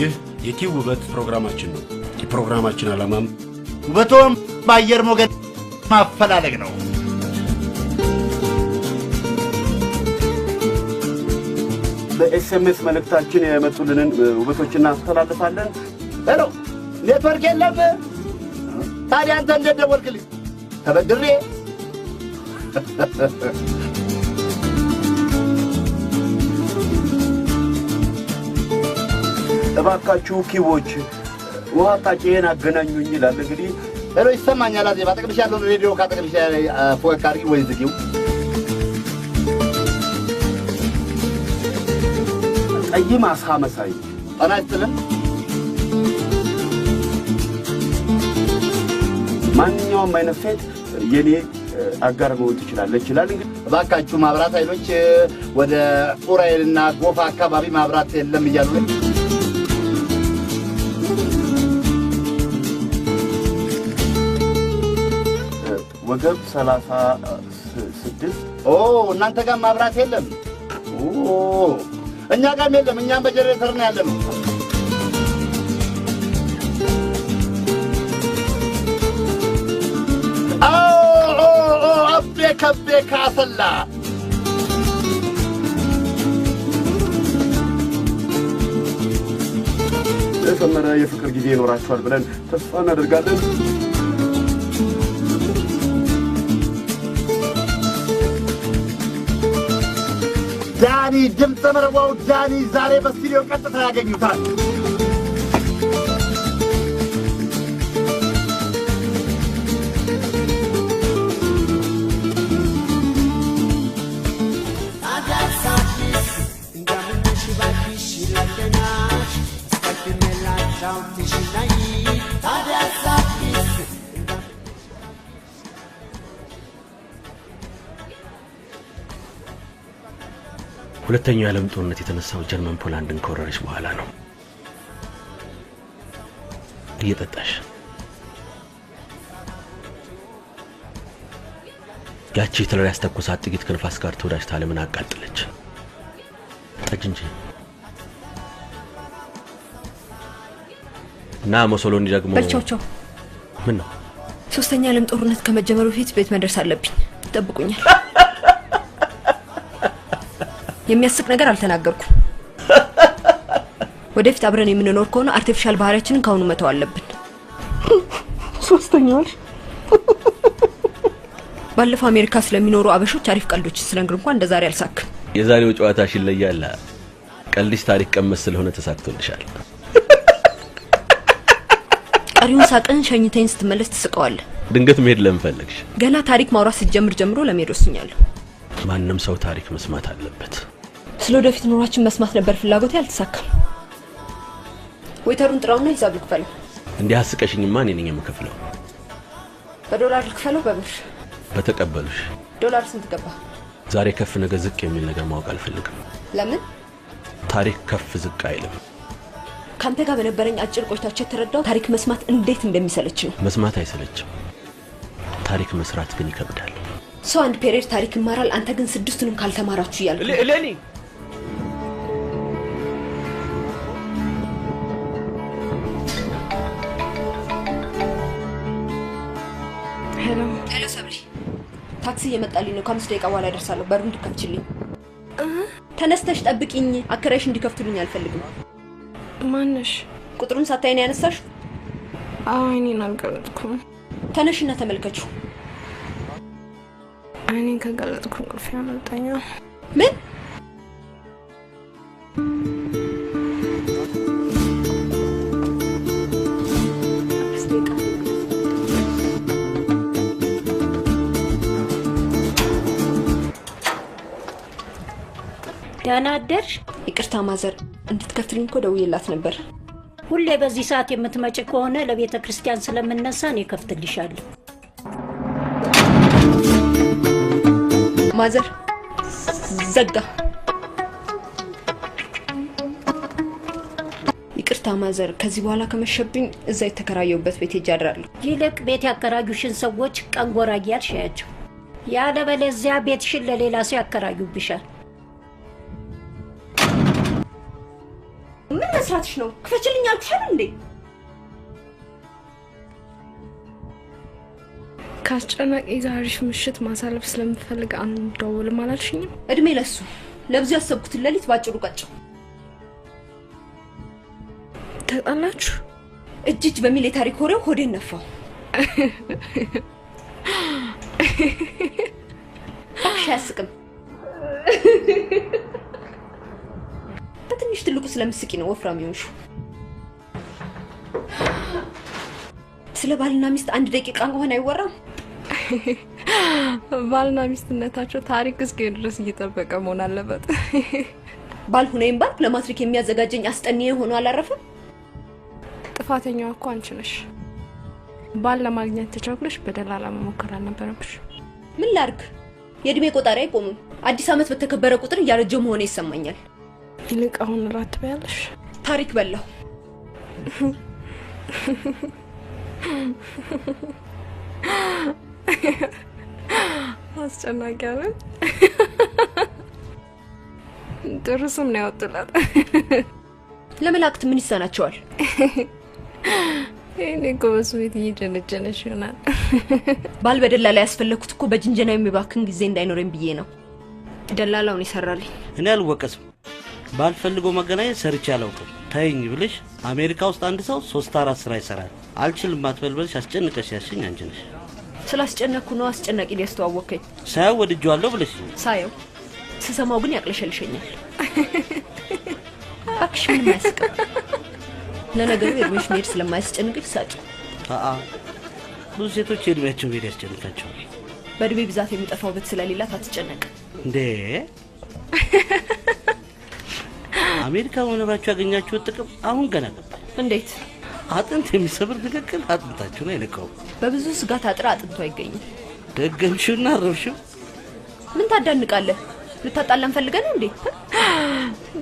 ይህ የቲው ውበት ፕሮግራማችን ነው። የፕሮግራማችን ዓላማም ውበቶም በአየር ሞገድ ማፈላለግ ነው። በኤስኤምኤስ መልእክታችን የመጡልንን ውበቶችን እናስተላልፋለን። ሄሎ ኔትወርክ የለም። ታዲያ አንተ እንዴት ደወልክልኝ? ተበድሬ እባካችሁ ኪቦች ውሃ ታጨን አገናኙኝ ይላል። እንግዲህ ሄሎ ይሰማኛል። አዜ ባጠቅልሽ ያለው ሬዲዮ ካጠቅልሽ ፎካሪ ወይ ዝጊው። ጠይም አሳ መሳይ ጣና ይስጥልን። ማንኛውም አይነት ሴት የኔ አጋር መሆን ትችላለች ይላል። እንግዲህ እባካችሁ ማብራት ኃይሎች ወደ ኡራኤልና ጎፋ አካባቢ ማብራት የለም እያሉ ነው። ወገብ 36 እናንተ ጋር ማብራት የለም? እኛ ጋርም የለም። እኛም በጀነሬተር ነው ያለነው። አቤ ከቤ ካሰላ የሰመረ የፍቅር ጊዜ ይኖራችኋል ብለን ተስፋ እናደርጋለን። ዳኒ ድምፀ መረዋው ዳኒ ዛሬ በስቱዲዮ ቀጥታ ያገኙታል። ሁለተኛው የዓለም ጦርነት የተነሳው ጀርመን ፖላንድን ከወረረች በኋላ ነው። እየጠጣሽ ያቺ ትለር ያስተኮሳት ጥቂት ከንፋስ ጋር ተወዳጅታ ዓለምን አቃጠለች። ጠጅ እንጂ እና ሞሶሎኒ ደግሞ በልቻቸው ምን ነው ሶስተኛ የዓለም ጦርነት ከመጀመሩ በፊት ቤት መድረስ አለብኝ። ተጠብቁኛል። የሚያስቅ ነገር አልተናገርኩም። ወደፊት አብረን የምንኖር ከሆነ አርቲፊሻል ባህሪያችንን ካሁኑ መተው አለብን። ሶስተኛው ባለፈው አሜሪካ ስለሚኖሩ አበሾች አሪፍ ቀልዶች ስለንግር እንኳን እንደዛሬ አልሳክም። የዛሬው ጨዋታሽ ይለያል። ቀልድሽ ታሪክ ቀመስ ስለሆነ ተሳክቶልሻል። ቀሪውን ሳቅን ሸኝተኝ ስትመለስ ትስቀዋለህ። ድንገት መሄድ ለምን ፈለግሽ? ገና ታሪክ ማውራት ስትጀምር ጀምሮ ለመሄድ ወስኛለሁ። ማንንም ሰው ታሪክ መስማት አለበት። ስለወደፊት ኑሯችን መስማት ነበር ፍላጎቴ፣ አልተሳካም። ወይተሩን ጥራውና ሂሳብ ልክፈለው። እንዲህ አስቀሽኝማ እኔ ነኝ የምከፍለው። በዶላር ልክፈለው በብር? በተቀበሉሽ። ዶላር ስንት ገባ? ዛሬ ከፍ ነገ ዝቅ የሚል ነገር ማወቅ አልፈልግም። ለምን? ታሪክ ከፍ ዝቅ አይልም። ካንተ ጋር በነበረኝ አጭር ቆይታቸው የተረዳው ታሪክ መስማት እንዴት እንደሚሰለች ነው። መስማት አይሰለችም፣ ታሪክ መስራት ግን ይከብዳል። ሰው አንድ ፔሪየድ ታሪክ ይማራል፣ አንተ ግን ስድስቱንም ካልተማራችሁ ይያልኩ። ለኔ ሄሎ ሰብሊ፣ ታክሲ እየመጣልኝ ነው። ከ5 ደቂቃ በኋላ እደርሳለሁ። በሩን እንድከፍችልኝ። ተነስተሽ ጠብቂኝ። አከራይሽ እንዲከፍቱልኝ አልፈልግም። ማነሽ? ቁጥሩን ሳታይ ነው ያነሳሽ? እኔን አልገለጥኩም። ተነሽና ተመልከቹ። እኔን ከገለጥኩ እንቅልፍ ያመልጠኛል። ምን? ደህና አደርሽ? ይቅርታ ማዘር፣ እንድትከፍትልኝ እኮ ደውዬላት ነበር። ሁሌ በዚህ ሰዓት የምትመጪ ከሆነ ለቤተ ክርስቲያን ስለምነሳ እኔ ከፍትልሻለሁ። ማዘር ዘጋ። ይቅርታ ማዘር፣ ከዚህ በኋላ ከመሸብኝ እዛ የተከራየውበት ቤት ሄጄ አድራለሁ። ይልቅ ቤት ያከራዩሽን ሰዎች ቀንጎራ እያልሽ ያያቸው። ያለበለዚያ ቤትሽን ለሌላ ሰው ያከራዩብሻል። ምን መስራትሽ ነው? ክፈችልኝ አልኩሽ እንዴ? ካስጨናቂ ዛሬሽ ምሽት ማሳለፍ ስለምፈልግ አንደውልም አላልሽኝም? እድሜ ለሱ ለብዙ ያሰብኩትን ሌሊት ባጭሩ ቀጨው። ተጣላችሁ? እጅ በሚል የታሪክ ወሬው ሆዴን ነፋው። እሺ አስቅም። በትንሽ ትልቁ ስለምስቂ ነው ወፍራም ይሆንሽ። ስለ ባልና ሚስት አንድ ደቂቃ እንኳን አይወራም። ባልና ሚስትነታቸው ታሪክ እስኪ ድረስ እየተጠበቀ መሆን አለበት። ባልሆነም ባል ለማትሪክ የሚያዘጋጀኝ አስጠንዬ ሆኖ አላረፈም። ጥፋተኛዋ እኮ አንቺ ነሽ። ባል ለማግኘት ተቻኩለሽ በደላላ መሞከር አልነበረብሽ። ምን ላርግ? የእድሜ ቆጣሪ አይቆምም። አዲስ አመት በተከበረ ቁጥር እያረጀው መሆኔ ይሰማኛል። ይልቅ አሁን ራት በያለሽ። ታሪክ በላው። አስጨናቂ አይደል? ጥሩ ስም ነው ያወጡላት። ለመላእክት ምን ይሳናቸዋል? እኔ ጎበዝ ቤት እየጀነጀነሽ ይሆናል። ባል በደላላ ያስፈለኩት እኮ በጅንጀና የሚባክን ጊዜ እንዳይኖረኝ ብዬ ነው። ደላላውን ይሰራልኝ። እኔ አልወቀስም። ባልፈልገው መገናኘት ሰርቼ አላውቅም። ታይኝ ብለሽ አሜሪካ ውስጥ አንድ ሰው 3-4 ስራ ይሰራል። አልችልም አትበልበልሽ አስጨንቀሽ ያሽኝ አንቺ ነሽ። ስላስጨነኩ ነው አስጨናቂ ሊያስተዋወከኝ። ሳያው ወድጄዋለሁ ብለሽ ሳየው ስሰማው ግን ያቅለሸልሸኛል። እባክሽ ምን ያስቀር? ለነገሩ የእድሜሽ መሄድ ስለማያስጨንቅሽ ሳቂ። ብዙ ሴቶች የእድሜያቸው መሄድ ያስጨንቃቸዋል። በእድሜ ብዛት የሚጠፋው በት ስለሌላት አትጨነቅ እንዴ። አሜሪካ መኖራችሁ ያገኛችሁት ጥቅም አሁን ገና ገባኝ። እንዴት? አጥንት የሚሰብር ንግግር አጥንታችሁ ነው የነካው። በብዙ ስጋት አጥራ አጥንቱ አይገኝም። ደገምሽውና ረብሽው። ምን ታዳንቃለህ? ልታጣላን ፈልገን እንዴ?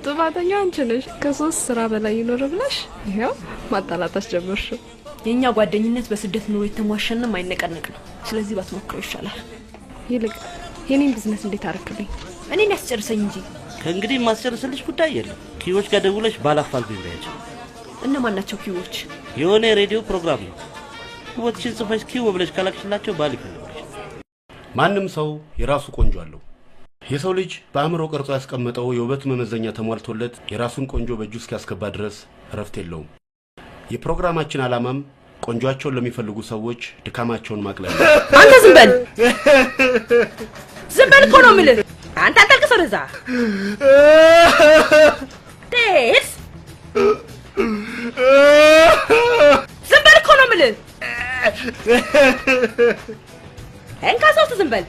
ጥፋተኛ አንቺ ነሽ። ከሶስት ስራ በላይ ይኖር ብለሽ ይሄው ማጣላታስ ጀመርሽ። የኛ ጓደኝነት በስደት ኑሮ የተሟሸና ማይነቀነቅ ነው። ስለዚህ ባትሞክረው ይሻላል። ይልቅ የኔን ቢዝነስ እንዴት አረክልኝ? እኔን ያስጨርሰኝ እንጂ ከእንግዲህ ማስጨርስልሽ ጉዳይ የለም። ኪዎች ጋር ደውለሽ ባላፋልጉኝ በያቸው። እነማን ናቸው ኪዎች? የሆነ የሬዲዮ ፕሮግራም ነው። ወጥችን ጽፈሽ ኪው ብለሽ ካላክሽላቸው ባል ይፈልጉልሽ። ማንም ሰው የራሱ ቆንጆ አለው። የሰው ልጅ በአእምሮ ቀርጾ ያስቀመጠው የውበት መመዘኛ ተሟልቶለት የራሱን ቆንጆ በእጁ እስኪያስገባ ድረስ እረፍት የለውም። የፕሮግራማችን ዓላማም ቆንጆአቸውን ለሚፈልጉ ሰዎች ድካማቸውን ማቅለል። አንተ ዝም በል እኮ ነው የምልህ። አንተ አታልቅስ ወደዛ። ዴስ ዝም በል እኮ ነው የምልህ። እንካ ሶስት ዝም በል።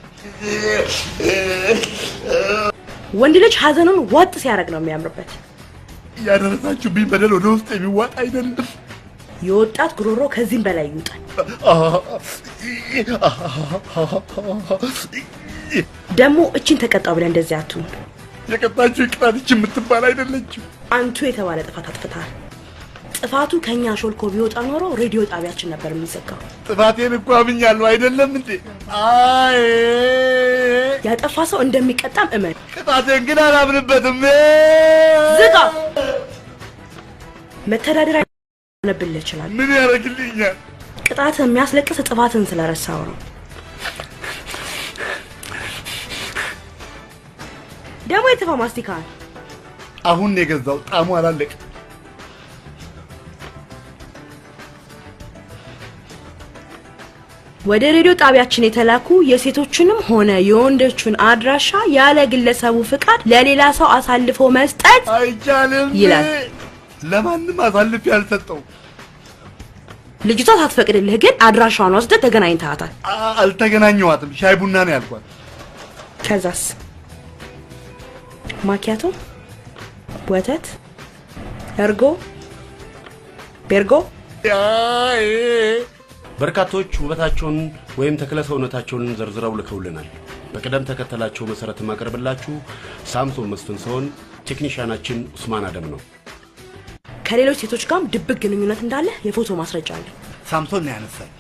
ወንድ ልጅ ሀዘኑን ወጥ ሲያደርግ ነው የሚያምርበት። ያደረሳችሁብኝ በደል ወደ ውስጥ የሚዋጥ አይደለም። የወጣት ጉሮሮ ከዚህም በላይ ይውጣል። ደግሞ እቺን ተቀጣው ብለህ እንደዚህ አትሁን። የቀጣችሁ ቅጣት እቺ የምትባል አይደለችም። አንቱ የተባለ ጥፋት አጥፍተሃል። ጥፋቱ ከኛ ሾልኮ ቢወጣ ኖሮ ሬዲዮ ጣቢያችን ነበር የሚዘጋው። ጥፋቴን እኮ አምኛለሁ አይደለም እንዴ? አይ ያጠፋ ሰው እንደሚቀጣም እመን። ቅጣቴን ግን አላምንበትም። ዝጋ። መተዳደሪያ ነብልህ ይችላል። ምን ያደርግልኛል? ቅጣት የሚያስለቅስ ጥፋትን ስለረሳው ነው። ደግሞ የተፋ ማስቲካ አሁን የገዛው ጣሙ አላለቀ። ወደ ሬዲዮ ጣቢያችን የተላኩ የሴቶችንም ሆነ የወንዶችን አድራሻ ያለ ግለሰቡ ፍቃድ ለሌላ ሰው አሳልፎ መስጠት አይቻልም ይላል። ለማንም አሳልፍ ያልሰጠው። ልጅቷ ሳትፈቅድልህ ግን አድራሻዋን ወስደህ ተገናኝተሃታል። አልተገናኘኋትም። ሻይ ቡና ነው ያልኳት። ከዛስ ማኪያቶ፣ ወተት፣ እርጎ፣ ቤርጎ። በርካቶች ውበታቸውን ወይም ተክለ ሰውነታቸውን ዘርዝረው ልከውልናል። በቅደም ተከተላቸው መሰረት ማቀርብላችሁ ሳምሶን መስፍን ሲሆን ቴክኒሻናችን ኡስማን አደም ነው። ከሌሎች ሴቶች ጋርም ድብቅ ግንኙነት እንዳለ የፎቶ ማስረጃ አለ። ሳምሶን ነው ያነሳኝ።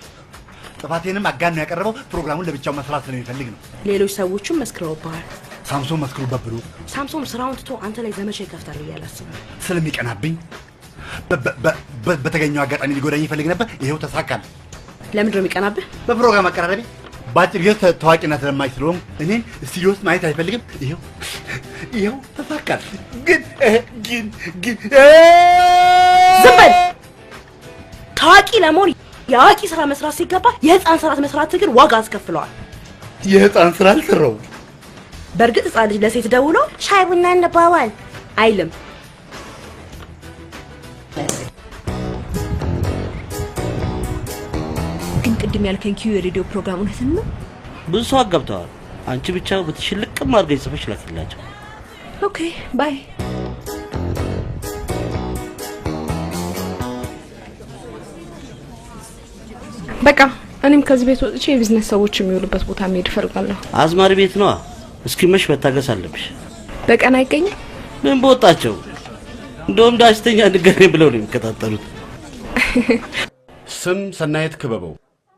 ጥፋቴንም አጋን ነው ያቀረበው። ፕሮግራሙን ለብቻው መስራት ስለሚፈልግ ነው። ሌሎች ሰዎችም መስክረውብሃል። ሳምሶን መስክሩበት ብሎ ሳምሶን ስራውን ትቶ አንተ ላይ ዘመቻ ይከፍታል እያለ አስበው። ስለሚቀናብኝ በተገኘው አጋጣሚ ሊጎዳኝ ይፈልግ ነበር። ይሄው ተሳካል። ለምንድን ነው የሚቀናብህ? በፕሮግራም አቀራረቢ በአጭር ጊዜ ታዋቂነት ስለማይችለውም እኔን ስቱዲዮ ውስጥ ማየት አይፈልግም። ይሄው ተሳካል። ግን ዝም በል። ታዋቂ ለመሆን የአዋቂ ስራ መስራት ሲገባ የህፃን ስራ መስራት ግን ዋጋ አስከፍለዋል። የህፃን ስራ አልሰራው። በእርግጥ ህፃን ልጅ ለሴት ደውሎ ሻይ ቡና እንባባል አይልም። ግን ቅድም ያልከኝ ኪዩ የሬዲዮ ፕሮግራም እውነትን ነው? ብዙ ሰው አጋብተዋል። አንቺ ብቻ ብትሽልቅም አድርገሽ ጽፈሽ ላኪላቸው። ኦኬ ባይ። በቃ እኔም ከዚህ ቤት ወጥቼ የቢዝነስ ሰዎች የሚውሉበት ቦታ መሄድ እፈልጋለሁ። አዝማሪ ቤት ነው። እስኪመሽ መታገስ አለብሽ። በቀን አይገኝም። ምን በወጣቸው እንደውም ዳስተኛ ንገረኝ ብለው ነው የሚከታተሉት። ስም ሰናየት ክበበው፣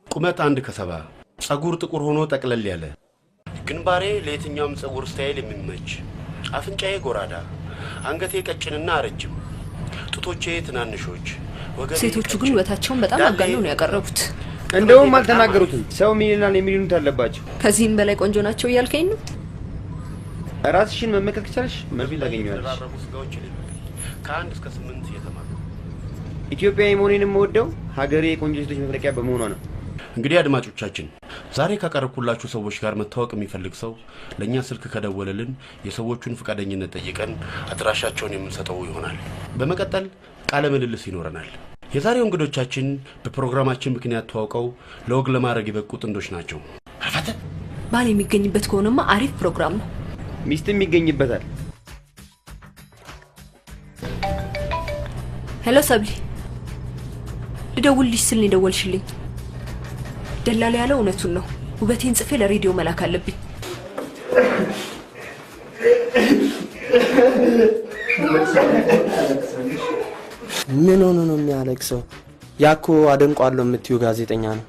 ቁመት 1 ከ70፣ ጸጉር ጥቁር ሆኖ ጠቅለል ያለ፣ ግንባሬ ለየትኛውም ጸጉር ስታይል የሚመች፣ አፍንጫዬ ጎራዳ፣ አንገቴ ቀጭንና አረጅም፣ ጡቶቼ ትናንሾች፣ ወገቤ ሴቶቹ ግን ውበታቸውን በጣም አጋነው ነው ያቀረቡት። እንደውም አልተናገሩትም። ሰው ሚሊዮናል የሚሉት አለባቸው። ከዚህም በላይ ቆንጆ ናቸው እያልከኝ ነው? ራስሽን መመከት ከቻልሽ መልክ ታገኛለሽ። ከ1 እስከ 8 የተማሩ ኢትዮጵያዊ መሆኔን የምወደው ሀገሬ የቆንጆ ሴቶች መፍለቂያ በመሆኗ ነው። እንግዲህ አድማጮቻችን ዛሬ ካቀረብኩላችሁ ሰዎች ጋር መታወቅ የሚፈልግ ሰው ለኛ ስልክ ከደወለልን የሰዎቹን ፈቃደኝነት ጠይቀን አድራሻቸውን የምንሰጠው ይሆናል። በመቀጠል ቃለ ምልልስ ይኖረናል። የዛሬው እንግዶቻችን በፕሮግራማችን ምክንያት ተዋውቀው ለወግ ለማድረግ የበቁ ጥንዶች ናቸው። አፈተ ባል የሚገኝበት ከሆነማ አሪፍ ፕሮግራም ነው። ሚስትም ይገኝበታል። ሄሎ ሰብሊ፣ ልደውልልሽ ስል ነው የደወልሽልኝ። ደላላ ያለው እውነቱን ነው። ውበቴን ጽፌ ለሬዲዮ መላክ አለብኝ። ምን ሆኖ ነው የሚያለቅሰው? ያኮ አደንቋለሁ የምትዩ ጋዜጠኛ ነው።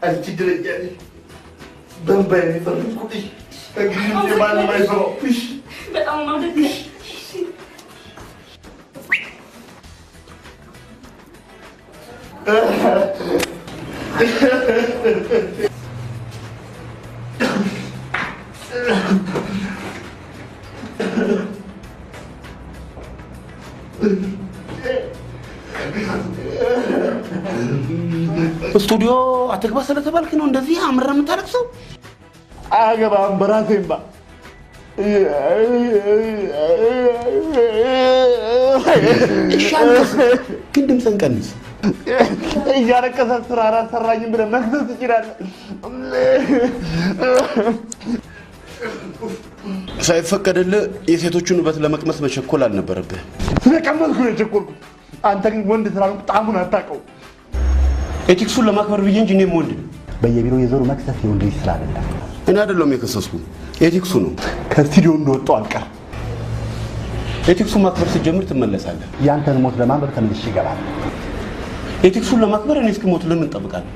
አንቺ ድረኛል በንባይ ፈርኩልሽ እንግዲህ ማንም አይሰማሽ። በጣም ማደግ ስቱዲዮ አትግባ ስለተባልክ ነው እንደዚህ አምራ የምታለቅሰው? አገባም በራሴማ እሻልከስ ግን ድምፅን ቀንስ። እያለቀሰ ስራ አላሰራኝም ብለህ መክሰስ ትችላለህ። ሳይፈቀድልህ የሴቶቹን ውበት ለመቅመስ መቸኮል አልነበረብህ። ስለቀመስኩ ነው የቸኮልኩት። አንተ ግን ወንድ ስላልሆንክ ጣዕሙን አታውቀውም። ኤቲክሱን ለማክበር ብዬ እንጂ እኔም ወንድ ነኝ። በየቢሮው የዞሩ መክሰስ የወንድ ልጅ ስራ አይደለም። እኔ አይደለሁም የከሰስኩ፣ ኤቲክሱ ነው። ከስቱዲዮ እንደወጣሁ አልቀር። ኤቲክሱን ማክበር ስትጀምር ትመለሳለህ። ያንተን ሞት ለማንበብ ተመልሼ እገባለሁ። ኤቲክሱን ለማክበር እኔ እስክሞት ለምን እንጠብቃለን?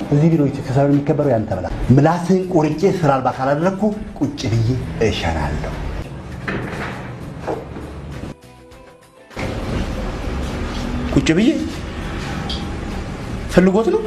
እዚህ ቢሮ የተከሰረ የሚከበረው ያንተ በላ። ምላስህን ቆርጬ ስራ አልባ ካላደረግኩ ቁጭ ብዬ እሸናለሁ። ቁጭ ብዬ ፈልጎት ነው።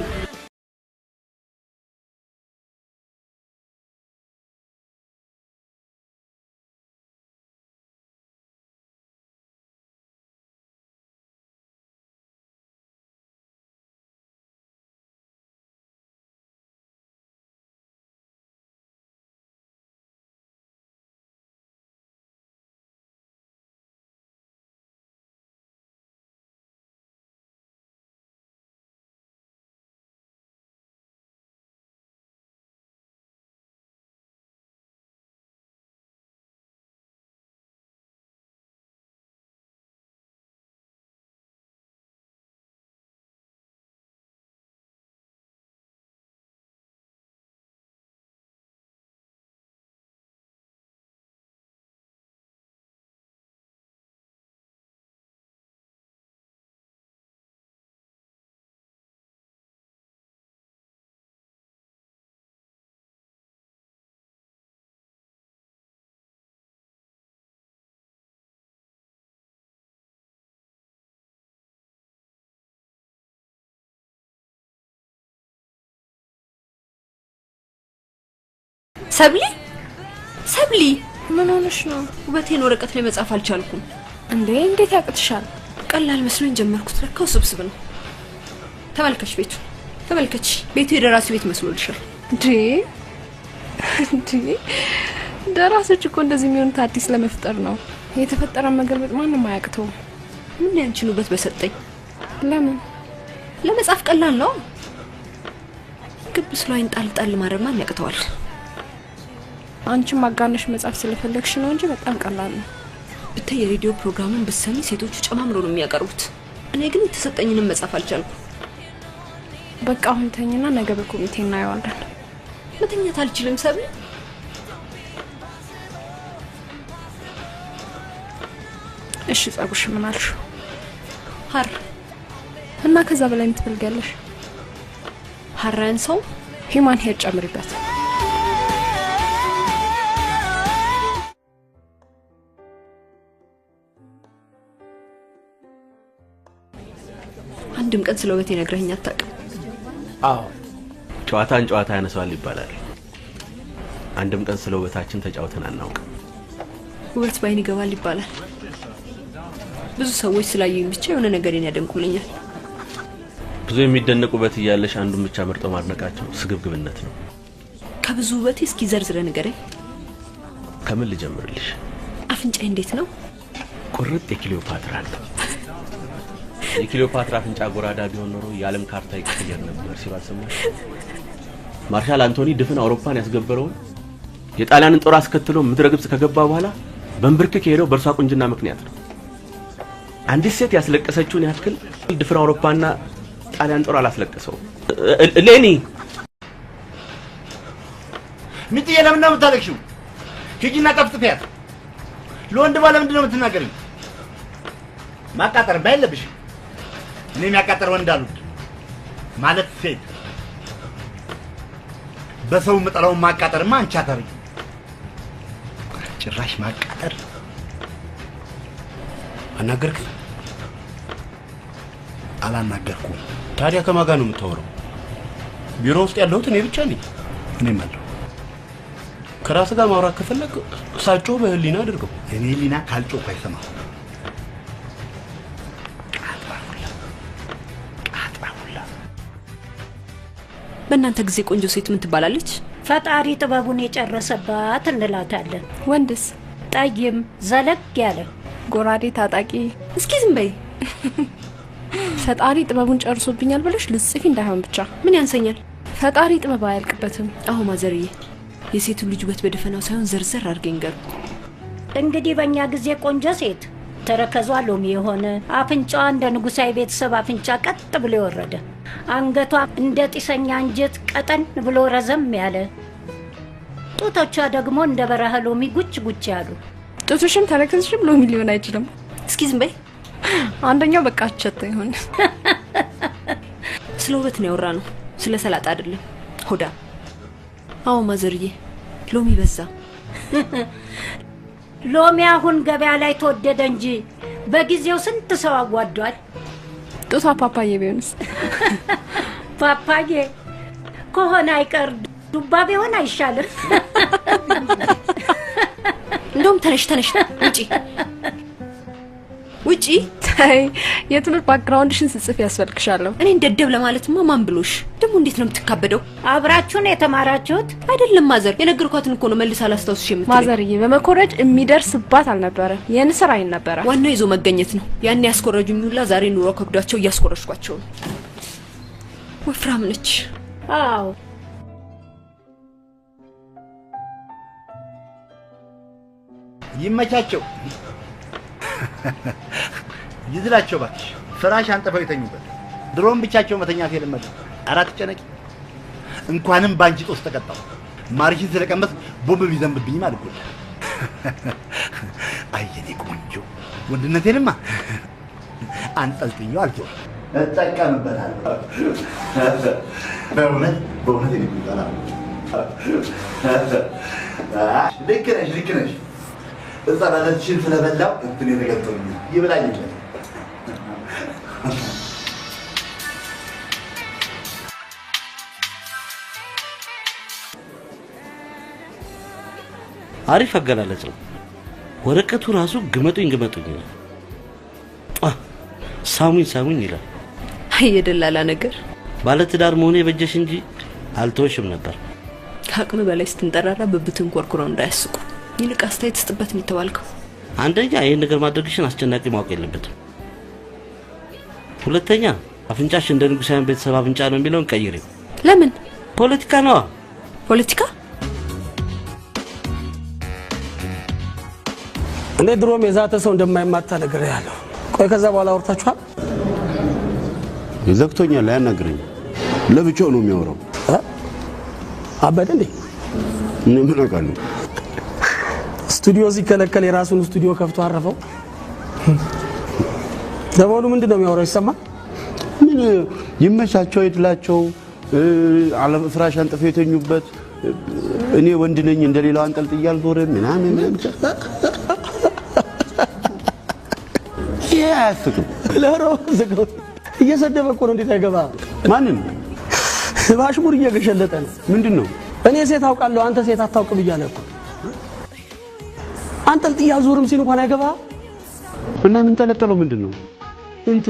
ሰብሊ ምን ሆነሽ ነው? ውበቴን ወረቀት ላይ መጻፍ አልቻልኩም። እንዴ እንዴት ያቅትሻል? ቀላል መስሎኝ ጀመርኩት፣ ለካው ስብስብ ነው። ተመልከች ቤቱ፣ ተመልከች ቤቱ የደራሲ ቤት መስሎልሻል። እንዴ ደራሲዎች እኮ እንደዚህ የሚሆኑት አዲስ ለመፍጠር ነው። የተፈጠረ መገልበጥ ማንም አያቅተው። ምን ያንቺን ውበት በሰጠኝ። ለምን ለመጻፍ ቀላል ነው። ግብስ ላይ እንጣልጣል ማድረግ ማን ያቅተዋል? አንቺ ማጋነሽ መጻፍ ስለፈለግሽ ነው እንጂ በጣም ቀላል ነው። ብታይ የሬዲዮ ፕሮግራሙን በሰሚ ሴቶቹ ጨማምሮ ነው የሚያቀርቡት። እኔ ግን የተሰጠኝንም መጻፍ አልቻልኩም። በቃ አሁን ተኝና ነገ በኮሚቴ እናየዋለን። መተኛት አልችልም ሰብሊ። እሺ ጸጉርሽ ምን አልሽ? ሀር እና ከዛ በላይ የምትፈልጊያለሽ? ሀራን ሰው ሂማን ሄር ጨምሪበት። አንድም ቀን ስለ ውበቴ ነግረኸኝ አታውቅም። አዎ ጨዋታን ጨዋታ ያነሳዋል ይባላል። አንድም ቀን ስለ ውበታችን ተጫውተን አናውቅም። ውበት ባይን ይገባል ይባላል። ብዙ ሰዎች ስላዩኝ ብቻ የሆነ ነገርን ያደንቁልኛል። ብዙ የሚደነቅ ውበት እያለሽ አንዱን ብቻ መርጦ ማድነቃቸው ስግብግብነት ነው። ከብዙ ውበቴ እስኪ ዘርዝረ ንገረኝ። ከምን ልጀምርልሽ? አፍንጫዬ እንዴት ነው? ቁርጥ የክሊዮፓትራ ነው። የክሊዮፓትራ አፍንጫ ጎራዳ ቢሆን ኖሮ የዓለም ካርታ ይቀየር ነበር ሲሉ አልሰማሽ? ማርሻል አንቶኒ ድፍን አውሮፓን ያስገበረውን የጣሊያንን ጦር አስከትሎ ምድረ ግብጽ ከገባ በኋላ በእንብርክክ ሄደው በእርሷ ቁንጅና ምክንያት ነው። አንዲት ሴት ያስለቀሰችውን ያክል ድፍን አውሮፓና ጣሊያን ጦር አላስለቀሰው። ሌኒ ምጥዬ ለምን ነው የምታለቅሽው? ሂጂና ጠፍጥፊያት። ለወንድ ባለ ምንድን ነው የምትናገሪው? ማቃጠር ባይለብሽ እኔ የሚያቃጠር ወንድ አሉት ማለት ሴት በሰው መጠላው ማቃጠርማ አንቺ አታሪ ጭራሽ ማቃጠር አናገርክ? አላናገርኩም። ታዲያ ከማን ጋር ነው የምታወራው? ቢሮ ውስጥ ያለሁት እኔ ብቻ ነኝ። እኔም አለሁ። ከራስ ጋር ማውራት ከፈለክ ሳጮህ በህሊና አድርገው። እኔ ሊና ካልጮህ አይሰማም። በእናንተ ጊዜ ቆንጆ ሴት ምን ትባላለች? ፈጣሪ ጥበቡን የጨረሰባት እንላታለን። ወንድስ? ጠይም ዘለግ ያለ ጎራዴ ታጣቂ። እስኪ ዝም በይ። ፈጣሪ ጥበቡን ጨርሶብኛል ብለሽ ልጽፊ እንዳይሆን ብቻ። ምን ያንሰኛል? ፈጣሪ ጥበብ አያልቅበትም። አሁ ማዘርዬ፣ የሴቱ ልጅ ውበት በደፈናው ሳይሆን ዘርዘር አድርገኝ ገር። እንግዲህ በእኛ ጊዜ ቆንጆ ሴት ተረከዟ ሎሚ የሆነ አፍንጫዋ እንደ ንጉሳዊ ቤተሰብ አፍንጫ ቀጥ ብሎ የወረደ አንገቷ እንደ ጢሰኛ አንጀት ቀጠን ብሎ ረዘም ያለ ጡቶቿ ደግሞ እንደ በረሃ ሎሚ ጉጭ ጉጭ ያሉ። ጡቶሽም ተረከዝሽም ሎሚ ሊሆን አይችልም። እስኪ ዝም በይ። አንደኛው በቃ አቸተ ይሆን። ስለ ውበት ነው ያወራ ነው፣ ስለ ሰላጣ አይደለም። ሆዳ። አዎ ማዘርዬ፣ ሎሚ በዛ። ሎሚ አሁን ገበያ ላይ ተወደደ እንጂ በጊዜው ስንት ሰው አዋዷል። ጡቷ ፓፓዬ ቢሆንስ? ፓፓዬ ከሆነ አይቀር ዱባ ቢሆን አይሻልም? እንደውም ተነሽ ውጪ ውጪ። ታይ የትምህርት ባክግራውንድሽን ስጽፍ ያስፈልግሻለሁ። እኔ እንደደብ ለማለትማ ማን ብሎሽ? ደግሞ እንዴት ነው የምትካበደው? አብራችሁን የተማራችሁት አይደለም ማዘር፣ የነገርኳትን እኮ ነው መልስ አላስታውስሽ የምትለኝ። ማዘርዬ በመኮረጅ የሚደርስባት አልነበረ፣ የንስር አይን ነበረ። ዋናው ይዞ መገኘት ነው። ያን ያስኮረጁኝ ሁላ ዛሬ ኑሮ ከብዷቸው እያስኮረጅኳቸው ነው። ወፍራም ነች። አዎ ይመቻቸው። ይዝላቸው ባክሽ። ፍራሽ አንጥፈው ይተኙበት። ድሮም ብቻቸው መተኛት የለመዱ። አራት ጨነቂ እንኳንም ባንቺ ጦስ ተቀጣው። ማርሽን ስለቀመስ ቦምብ ቢዘንብብኝ ማለት ነው። አየኔ ቆንጆ ወንድነቴንማ አንጠልጥኛው አልቶ እጠቀምበታለሁ። በእውነት ይባላል። ልክ ነሽ። እዛ ባለችሽን ስለበላው እንትን የተገጠመኝ ይብላኝ ይችላል። አሪፍ አገላለጽ ነው። ወረቀቱ ራሱ ግመጡኝ ነው። ሳሙኝ ይላል። የደላላ ነገር። ባለትዳር መሆኔ በጀሽ እንጂ አልተወሽም ነበር። ከአቅም በላይ ስትንጠራራ ብብትን ኮርኩረው እንዳያስቁ። ይልቅ አስተያየት ስጥበት ነው የተባልከው። አንደኛ ይሄን ነገር ማድረግሽን አስጨናቂ ማወቅ የለበትም። ሁለተኛ አፍንጫሽ እንደ ንጉሳውያን ቤተሰብ አፍንጫ ነው የሚለውን ቀይሪው። ለምን? ፖለቲካ ነው። ፖለቲካ? እኔ ድሮም የዛተ ሰው እንደማይማታ ነገር ያለው። ቆይ ከዛ በኋላ አውርታችኋል? ይዘክቶኛል፣ አያናግረኝ። ለብቻው ነው የሚያወራው። አበደ እንዴ? ምን አውቃለሁ። ስቱዲዮ ሲከለከል የራሱን ስቱዲዮ ከፍቶ አረፈው። ደሞኑ ምንድነው የሚያወራው? ይሰማል? ምን ይመቻቸው ይትላቸው ዓለም ፍራሽ አንጥፈው የተኙበት እኔ ወንድ ነኝ እንደሌላው አንጠልጥያል ዞረ ምናምን ያስቁ ለሮ ዘገው እየሰደበ እኮ ነው። እንዴት አይገባ? ማንን ባሽሙር እየገሸለጠ ነው። ምንድነው? እኔ ሴት አውቃለሁ አንተ ሴት አታውቅም እያለ እኮ አንጠልጥያ ዞርም ሲል እንኳን አይገባ። እና ምን ተለጠለው? ምንድነው እንት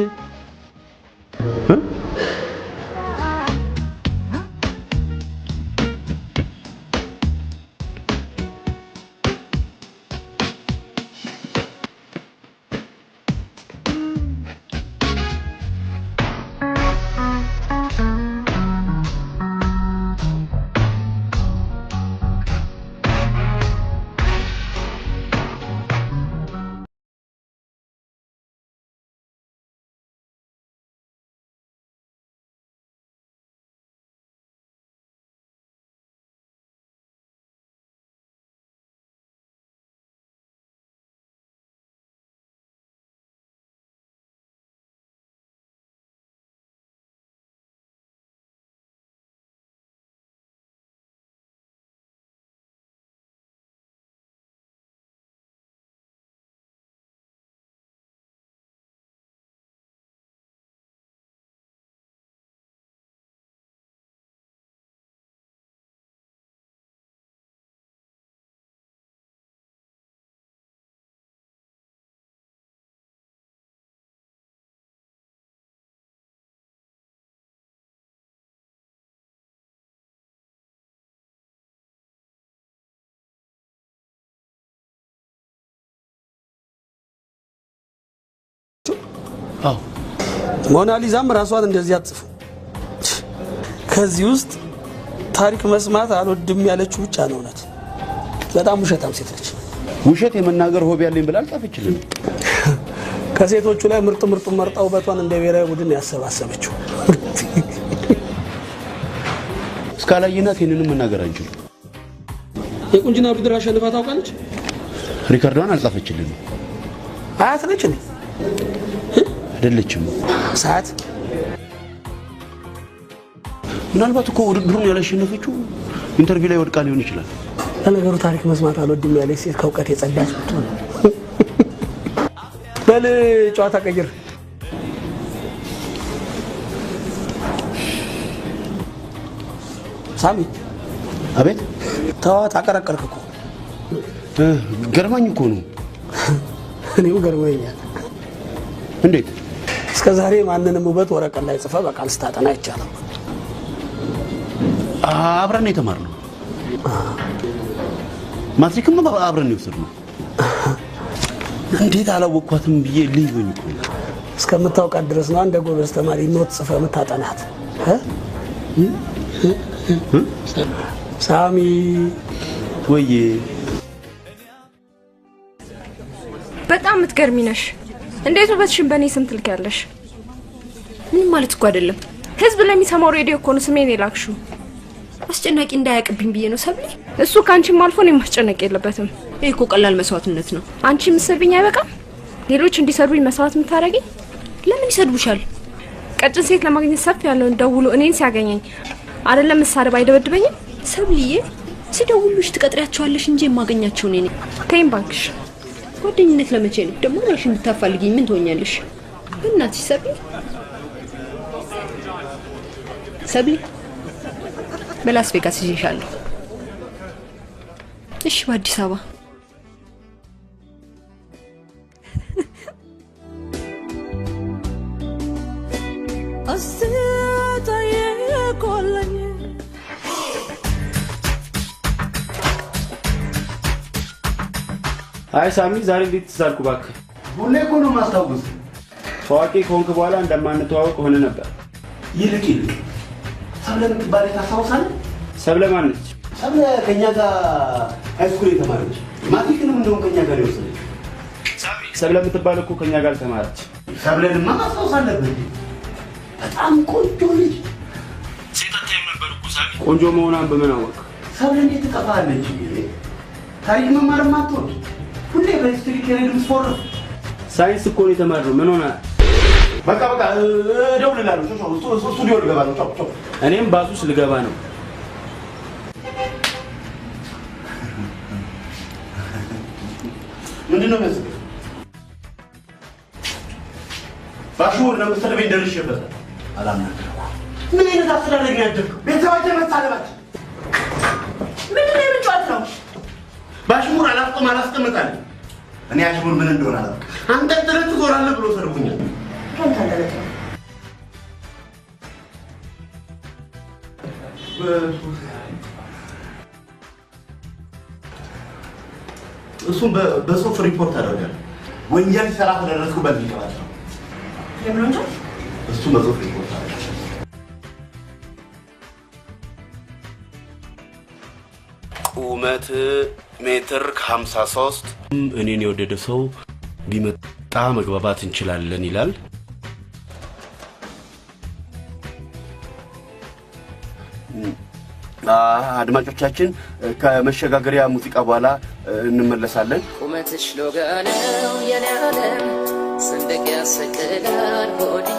ሞናሊዛም ራሷን እንደዚህ አጽፉ። ከዚህ ውስጥ ታሪክ መስማት አልወድም ያለችው ብቻ ነው እውነት። በጣም ውሸታም ሴት ነች። ውሸት የመናገር ሆቢ ያለኝ ብላ አልጻፈችልኝ። ከሴቶቹ ላይ ምርጥ መርጣ ውበቷን እንደ ብሔራዊ ቡድን ያሰባሰበችው። እስካላየናት ይሄንንም መናገር አንችልም። የቁንጅና ውድድር አሸንፋ ታውቃለች? ሪካርዷን አልጻፈችልኝ። አያት ነች እንዴ? አይደለችም። ሰዓት ምናልባት እኮ ውድድሩን ያላሸነፈችው ኢንተርቪው ላይ ወድቃ ሊሆን ይችላል። ለነገሩ ታሪክ መስማት አልወድም ያለች ሴት ከእውቀት የጸዳች ብትሆን። በል ጨዋታ ቀይር። ሳሚ። አቤት። ተዋት፣ አቀረቀርክ እኮ። ገርማኝ እኮ ነው። እኔም ገርሞኛል። እንዴት? እስከዛሬ ማንንም ውበት ወረቀት ላይ ጽፈ በቃል ስታጠና ይቻላል። አብረን የተማርነው ማትሪክም አብረን የወሰድነው። እንዴት አላወቅኳትም ብዬ ልዩኝ እኮ እስከምታውቃት ድረስ ነው እንደ ጎበዝ ተማሪ ኖት ጽፈ የምታጠናት። ሳሚ ወይ በጣም የምትገርሚ ነሽ። እንዴት ውበትሽን በእኔ ስም ትልኪያለሽ? ምንም ማለት እኮ አይደለም። ህዝብ ለሚሰማው ሬዲዮ እኮ ነው ስሜን የላክሽው። አስጨናቂ እንዳያቅብኝ ብዬ ነው ሰብሊ። እሱ ካንቺም አልፎ እኔን ማስጨነቅ የለበትም። ይሄ እኮ ቀላል መስዋዕትነት ነው። አንቺ ምስልብኝ አይበቃም? ሌሎች እንዲሰድቡኝ መስዋዕት የምታደርጊኝ? ለምን ይሰድቡሻል? ቀጭን ሴት ለማግኘት ሰፊ ያለውን ደውሎ እኔን ሲያገኘኝ አይደለም መሳደብ አይደበድበኝም? ሰብሊዬ ሲደውሉሽ ትቀጥሪያቸዋለሽ እንጂ የማገኛቸው እኔ ነኝ። ተይም ባንክሽ። ጓደኝነት ለመቼ ነው ደግሞ? ራስሽን ብታፋልጊኝ ምን ትሆኛለሽ? እናትሽ ሰብሊ በላስ ቬጋስ ይዤሻለሁ። እሺ በአዲስ አበባ አይ ሳሚ ዛሬ እንዴት ተሳልኩ እባክህ ሁሌ እኮ ነው ማስታወስ ታዋቂ ከሆንክ በኋላ እንደማንተዋወቅ ሆነ ነበር ይልቅ ሰብለ ምትባል ታስታውሳለህ ሰብለ ማነች ሰብለ ከኛ ጋር ሃይስኩል የተማረች ማትሪክንም እንደውም ከኛ ጋር የወሰደች ሰብለ ምትባል እኮ ከኛ ጋር ተማረች ሰብለንማ ማስታወሳለህ በጣም ቆንጆ ልጅ ሴታታይም ነበር እኮ ሳሚ ቆንጆ መሆኗን በምን አወቅ ሰብለ እንዴት ትጠፋለች ታሪክ መማር ማትወድ ሁሌ በሂስትሪ ከሬድም ስፎር ሳይንስ እኮ ነው የተማረው ምን ሆነ በቃ ደውልላለሁ ስቱዲዮ ልገባ ነው ጮክ እኔም ባሱስ ልገባ ነው ምንድነው መስል ባሹር ለምስተደበኝ ደርሼበታል አላምናለሁ ምን አይነት አስተዳደግ ነው ያደረገው ቤተሰባችን መሳለባችን ምንድነው የምንጫወተው ባሽሙር አላስቀምጣለሁ እኔ አሽሙር ምን እንደሆነ አላውቅም አንተ ጥረት ትዞራለህ ብሎ ሰርቡኛል ከንታለለት እሱም በሶፍ ሪፖርት አደረጋል ወንጀል ሰራ ተደረስኩ በዚህ ይቀራል ለምን እንጂ እሱ በሶፍ ሪፖርት አደረጋል ቁመት ሜትር ከ53 እኔን የወደደ ሰው ቢመጣ መግባባት እንችላለን ይላል አድማጮቻችን ከመሸጋገሪያ ሙዚቃ በኋላ እንመለሳለን ቁመትሽ ሎጋነው የኔዓለም ሰንደቅ ያሰቅላል ሆዴ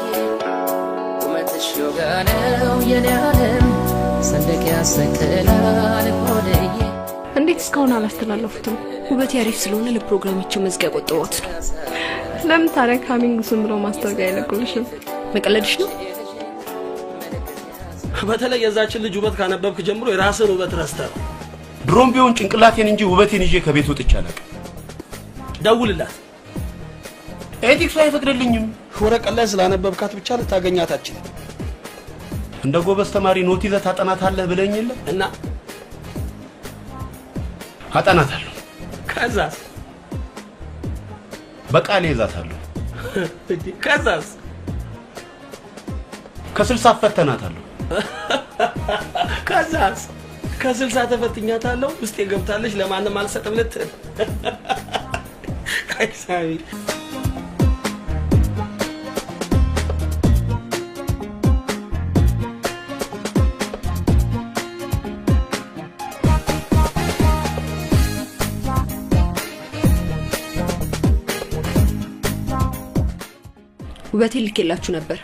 ቁመትሽ ሎጋነው የኔዓለም ሰንደቅ ያሰቅላል ሆዴ እንዴት እስካሁን አላስተላለፉትም ውበት ያሪፍ ስለሆነ ለፕሮግራማቸው መዝጊያ ቆጥሮት ነው ለምን ታዲያ ካሚንግ ሱን ብለው ማስታወቂያ አይለቁልሽም መቀለድሽ ነው በተለይ የዛችን ልጅ ውበት ካነበብክ ጀምሮ የራስን ውበት ረስተህ ድሮም ቢሆን ጭንቅላቴን እንጂ ውበቴን ይዤ ከቤት ወጥቼ አላውቅም ደውልላት ኤቲክስ አይፈቅድልኝም ወረቀት ላይ ስላነበብካት ብቻ ልታገኛት አትችልም እንደ ጎበዝ ተማሪ ኖት ይዘህ ታጠናታለህ ብለኝ የለ እና አጠናታለሁ ከዛስ በቃሌ ይዛታለሁ ከዛስ ከ60 ፈተናታለሁ ከዛስ ከ60 ተፈትኛታለሁ ውስጥ ገብታለች ለማንም አልሰጥም ልትል ካይሳሚ ውበቴ ልኬላችሁ ነበር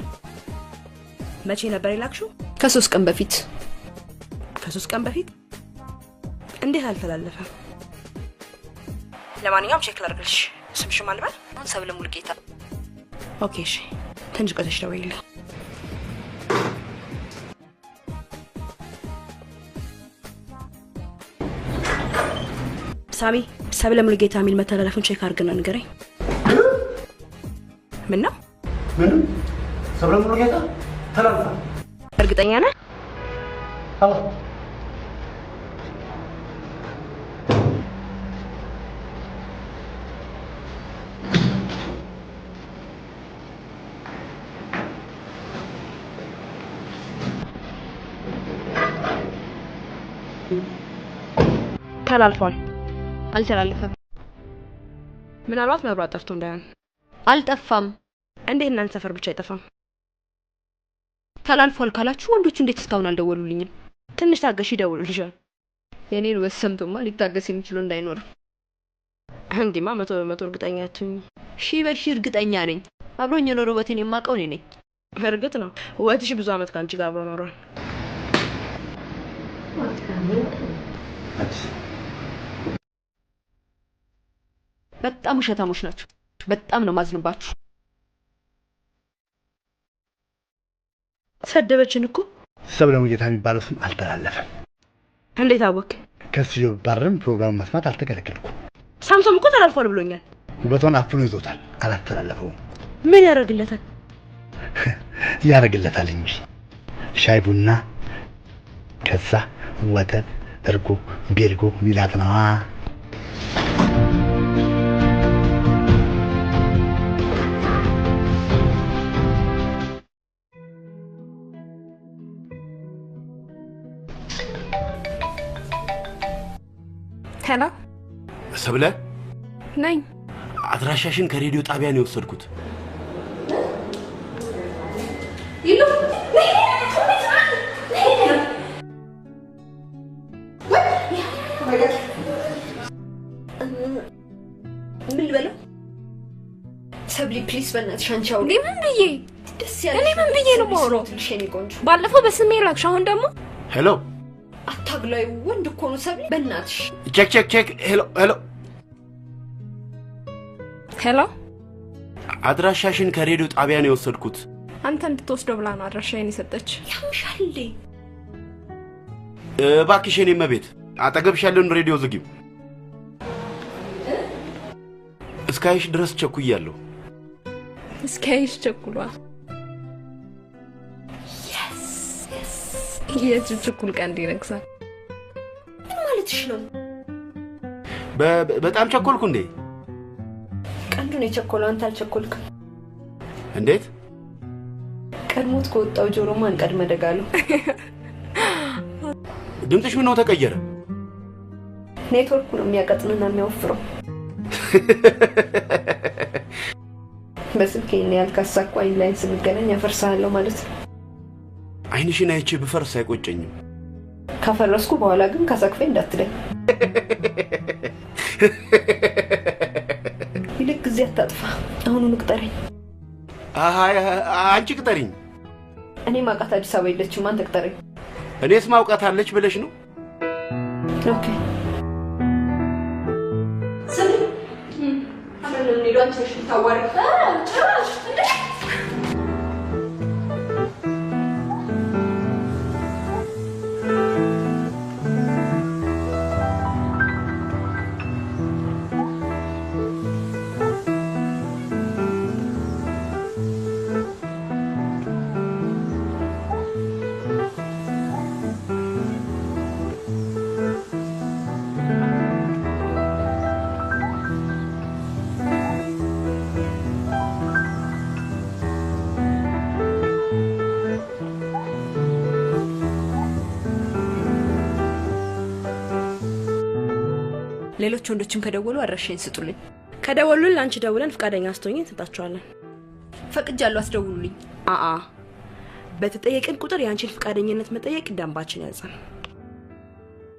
መቼ ነበር ይላክሹ ከ3 ቀን በፊት ከ3 ቀን በፊት እንዴት አልተላለፈ ለማንኛውም ቼክ ላድርግልሽ ስምሽ ማን ነበር ሰብለ ሙልጌታ ኦኬ እሺ ትንሽ ቆይተሽ ደውይልኝ ሳሚ ሰብለ ሙልጌታ የሚል መተላለፉን ቼክ አድርግና ንገረኝ ምን ነው ሰብለ ሙልጌታ ተላልፋ እርግጠኛ ነህ አዎ ተላልፏል አልተላለፈም ምናልባት መብራት ጠፍቶ እንዳይሆን አልጠፋም እንዴት እናንተ ሰፈር ብቻ አይጠፋም ተላልፏል ካላችሁ ወንዶቹ እንዴት እስካሁን አልደወሉልኝም ትንሽ ታገሽ ይደውሉልሻል የኔን ወሰምቶማ ሊታገስ የሚችለው እንዳይኖር እንዲማ 100% እርግጠኛ አትሁኝ ሺ በሺ እርግጠኛ ነኝ አብሮኝ የኖረ ውበቴን የማውቀው እኔ ነኝ እርግጥ ነው ውበትሽ ብዙ አመት ካንቺ ጋር አብሮ ኖሯል በጣም ውሸታሞች ናችሁ በጣም ነው ማዝንባችሁ ሰደበችን እኮ ሰብለ ሙልጌታ የሚባለው ስም አልተላለፈም እንዴት አወቅ ከስዮ ባረም ፕሮግራም መስማት አልተከለከልኩም። ሳምሶም እኮ ተላልፏል ብሎኛል። ውበቷን አፍኖ ይዞታል፣ አላስተላለፈውም። ምን ያደርግለታል? ያደርግለታል እንጂ ሻይ ቡና፣ ከዛ ወተት፣ እርጎ፣ ቤርጎ ሚላት ነዋ። ሄሎ ሰብለ ነኝ። አድራሻሽን ከሬዲዮ ጣቢያ ነው የወሰድኩት። ይሉ ምን ልበለው? ሰብሊ ፕሊስ በእናትሽ አንቺ አውሪ። ምን ብዬ ደስ ያለሽ? እኔ ምን ብዬ ነው የማወራው? ልሽኔ ቆንጆ ባለፈው በስሜ ላክሽ፣ አሁን ደግሞ ሄሎ። አታግላይ ወንድ እኮ ነው ሰብሊ፣ በእናትሽ ቼክ። ሄሎ ሄሎ። አድራሻሽን ከሬዲዮ ጣቢያ ነው የወሰድኩት። አንተ እንድትወስደው ብላ ነው አድራሻዬን የሰጠች። ያምሻል። እባክሽ የኔ መቤት አጠገብሽ ያለውን ሬዲዮ ዝጊው። እስካይሽ ድረስ ቸኩያለሁ። እስካይሽ ቸኩሏል። የችኩል ቀን ይነግሳል። ምን ማለትሽ ነው? በጣም ቸኮልኩ እንዴ? ቀንዱን የቸኮለው አንተ አልቸኮልክም። እንዴት? ቀድሞት ከወጣው ጆሮ ማን ቀድመ ደጋለው? ድምፅሽ ምን ነው ተቀየረ? ኔትወርኩ ነው የሚያቀጥንና የሚያወፍረው። በስልክ ይሄን ያልካሳኩ አይን ላይ ስንገናኝ አፈርሳለሁ ማለት ነው። አይንሽን አይቼ ብፈርስ አይቆጨኝም። ካፈረስኩ በኋላ ግን ካሳክፈኝ እንዳትለኝ። ይልቅ ጊዜ አታጥፋ። አሁኑን ቅጠረኝ። አንቺ ቅጠሪኝ። እኔ ማውቃት አዲስ አበባ የለችም፣ አንተ ቅጠረኝ። እኔስ ማውቃት አለች ብለሽ ነው? ኦኬ ሰሚ አመን ኒዶን ተሽ ታዋሪ ጭራሽ እንዴ ሌሎች ወንዶችም ከደወሉ አድራሻዬን ስጡልኝ። ከደወሉልን ላንቺ ደውለን ፍቃደኛ አስተውኝ እንሰጣቸዋለን። ፈቅጃለሁ፣ አስደውሉልኝ። በተጠየቅን ቁጥር ያንቺን ፍቃደኝነት መጠየቅ ደንባችን ያዛል።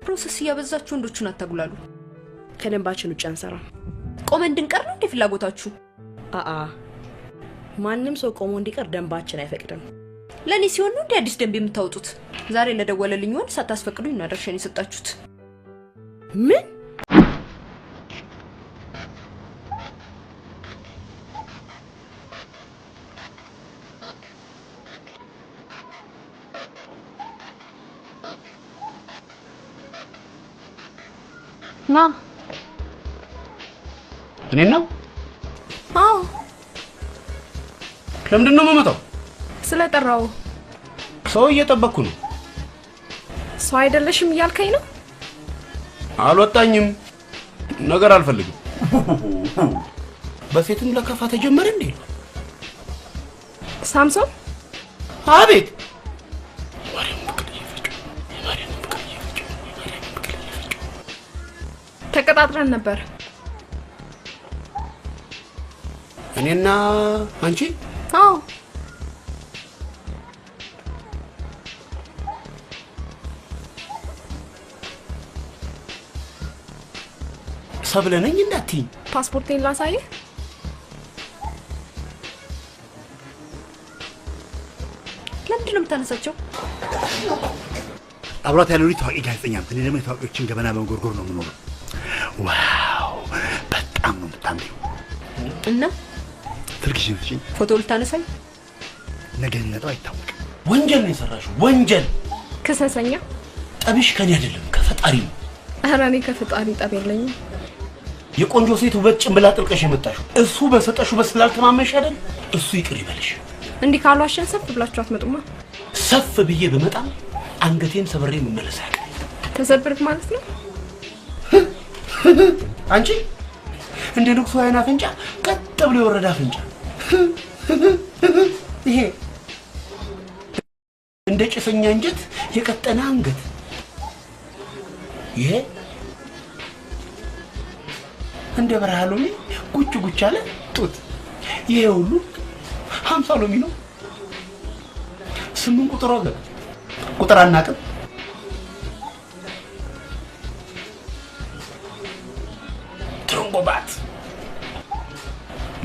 ፕሮሰስ እያበዛችሁ ወንዶቹን አታጉላሉ። ከደንባችን ውጭ አንሰራ። ቆመን እንድንቀር ነው እንደ ፍላጎታችሁ? ማንም ሰው ቆሞ እንዲቀር ደንባችን አይፈቅድም። ለኔ ሲሆን ነው እንደ አዲስ ደንብ የምታወጡት። ዛሬ ለደወለልኝ ወንድ ሳታስፈቅዱኝ ነው አድራሻዬን የሰጣችሁት። ምን? ና እኔ ነው? አዎ። ለምንድን ነው የምመጣው? ስለጠራው። ሰው እየጠበቅኩ ነው። ሰው አይደለሽም እያልከኝ ነው? አልወጣኝም። ነገር አልፈልግም። በሴትም ለከፋ ተጀመረ እንዴ? ሳምሶን? አቤት። ተቀጣጥረን ነበር። እኔና አንቺ? አዎ። ሰብለ ነኝ እንዳትይኝ። ፓስፖርቴን ላሳየህ? ለምንድን ነው የምታነሳቸው? አብራት ያለው ታዋቂ ጋዜጠኛ እኔ ደግሞ የታዋቂዎችን ገበና በመጎርጎር ነው የምኖረው። ዋው በጣም ነው የምታምሪው። እና ትርክሽን ፍቺ ፎቶ ልታነሳኝ? ነገ የሚመጣው አይታወቅም። ወንጀል ነው የሰራሽው፣ ወንጀል። ክሰሰኛ። ጠብሽ ከኔ አይደለም ከፈጣሪ ነው። ኧረ እኔ ከፍጣሪ ጠብ የለኝም። የቆንጆ ሴት ውበት ጭምብላ ጥልቀሽ የመጣሽው እሱ በሰጠሽው በስላልተማመንሽ አይደል? እሱ ይቅር ይበልሽ። እንዲህ ካሏሽን ሰፍ ብላችሁ አትመጡማ። ሰፍ ብዬ በመጣም አንገቴን ሰብሬ መመለስ አይደል? ተሰብርክ ማለት ነው። አንቺ እንደ ንጉሱ አይና አፍንጫ ቀጥ ብሎ የወረደ አፍንጫ፣ ይሄ እንደ ጭሰኛ እንጀት የቀጠነ አንገት፣ ይሄ እንደ በረሃ ሎሚ ጉጭ ጉጭ አለ ጡት፣ ይሄ ሁሉ 50 ሎሚ ነው። 8 ቁጥር ወገ ቁጥር አናውቅም። ትሮምቦባት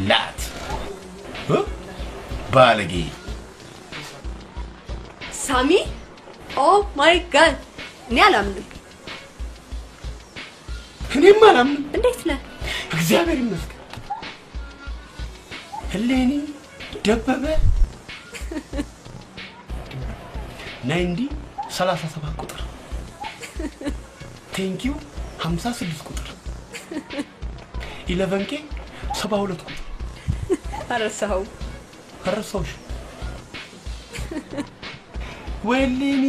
ላት ባለጌ ሳሚ ኦ ማይ ጋድ እኔ አላምንም። እኔም አላምንም። እንዴት ነህ? እግዚአብሔር ይመስገን። እሌኒ ደበበ 37 ቁጥር ቴንኪዩ 56 ቁጥር 11 ኬ 72 ቁጥር አረሳው አረሳውሽ ወይኔ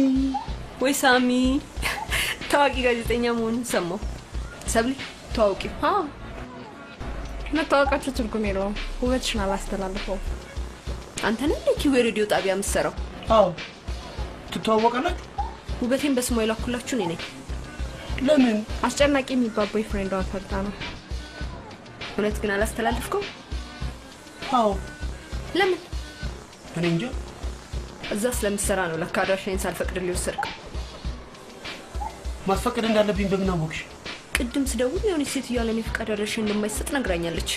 ወይ ሳሚ ታዋቂ ጋዜጠኛ መሆኑን ሰማሁ። ሰብሊ ታዋቂው? አዎ መታወቃችሁ ትርጉም የለውም። ውበትሽን አላስተላልፈውም። አንተ ነህ ኪው ሬዲዮ ጣቢያ የምትሰራው? አዎ ትተዋወቃላችሁ? ውበቴን በስሟ የላኩላችሁ እኔ ነኝ። ለምን? አስጨናቂ የሚባል ቦይፍሬንዷን ፈልጣ ነው። እውነት ግን አላስተላልፍከው? አዎ። ለምን? እኔ እንጃ። እዛ ስለምትሰራ ነው ለካ አድራሻዬን ሳልፈቅድልህ የወሰድከው። ማስፈቀድ እንዳለብኝ በምን አወቅሽ? ቅድም ስደውል የሆነች ሴትዮ ያለኔ ፍቃድ አድራሻዬን እንደማይሰጥ ነግራኛለች።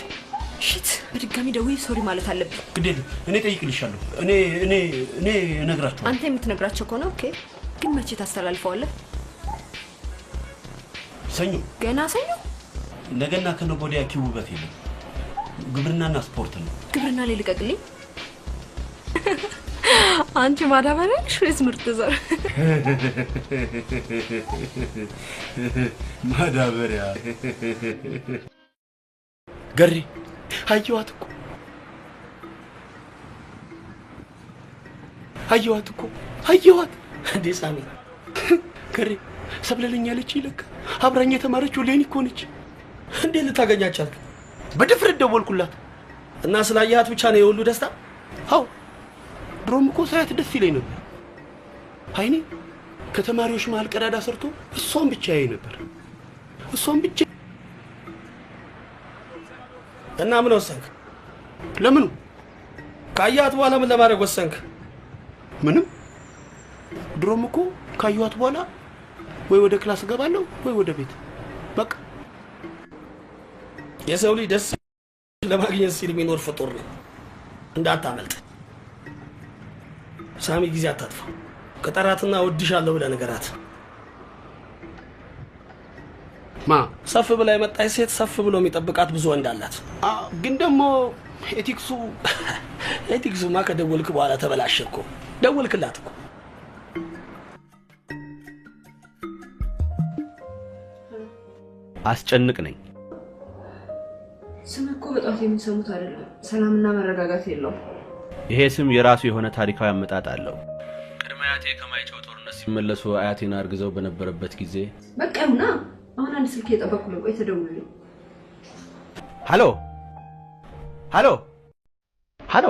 ሽት በድጋሚ ደውዬ ሶሪ ማለት አለብኝ። ግዴለ እኔ ጠይቅልሻለሁ። እኔ እነግራቸዋለሁ። አንተ የምትነግራቸው ከሆነ ኦኬ። ግን መቼ ታስተላልፈዋለህ? ሰኞ። ገና ሰኞ? ነገና ከነገ ወዲያ ኪው ውበት የለም። ግብርናና ስፖርት ነው። ግብርና ላይ ልቀቅልኝ። አንቺ ማዳበሪያ ነሽ ወይስ ምርጥ ዘር? ማዳበሪያ ገሪ አየዋት እኮ አየዋት እንዴ ሳሚ ገሪ ሰብለለኛለች። ይለካ አብራኝ የተማረችው ሌኒ እኮ ነች። እንዴ ልታገኛቻት? በድፍረት ደወልኩላት እና ስላያት ብቻ ነው የሁሉ ደስታ? አው ድሮም እኮ ሳያት ደስ ይለኝ ነበር። አይኔ ከተማሪዎች መሃል ቀዳዳ ሰርቶ እሷን ብቻ ያይ ነበር። እሷን ብቻ። እና ምን ወሰንክ? ለምኑ? ካያት በኋላ ምን ለማድረግ ወሰንክ? ምንም። ድሮም እኮ ካያት በኋላ ወይ ወደ ክላስ ገባለሁ ወይ ወደ ቤት በቃ። የሰው ልጅ ደስ ለማግኘት ሲል የሚኖር ፍጡር ነው። እንዳታመልጥ ሳሚ። ጊዜ አታጥፋ። ከጠራትና ወድሻለሁ ብለህ ንገራት። ማ ሰፍ ብላ የመጣች ሴት ሰፍ ብሎ የሚጠብቃት ብዙ ወንድ አላት። ግን ደግሞ ኤቲክሱማ ከደወልክ በኋላ ተበላሸ እኮ። ደወልክላት እኮ። አስጨንቅ ነኝ። ስም እኮ በጣም የሚሰሙት አይደለም። ሰላምና መረጋጋት የለውም። ይሄ ስም የራሱ የሆነ ታሪካዊ አመጣጥ አለው። ቅድመ አያቴ ከማይጨው ጦርነት ሲመለሱ አያቴን አርግዘው በነበረበት ጊዜ በቃ ይሁና። አሁን አንድ ስልክ እየጠበኩ ነው። ቆይ ተደውልልኝ። ሃሎ ሃሎ ሃሎ።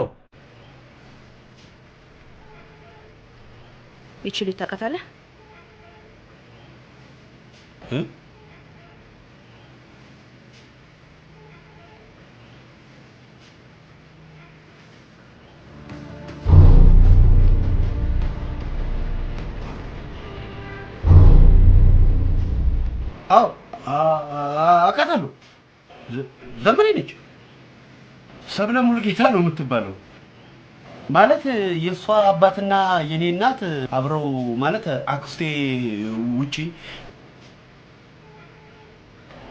ይችል ታውቃታለህ? አውቃታለሁ። ዘመኔ ነች። ሰብለ ሙሉጌታ ነው የምትባለው። ማለት የሷ አባትና የኔ እናት አብረው ማለት አክስቴ ውጪ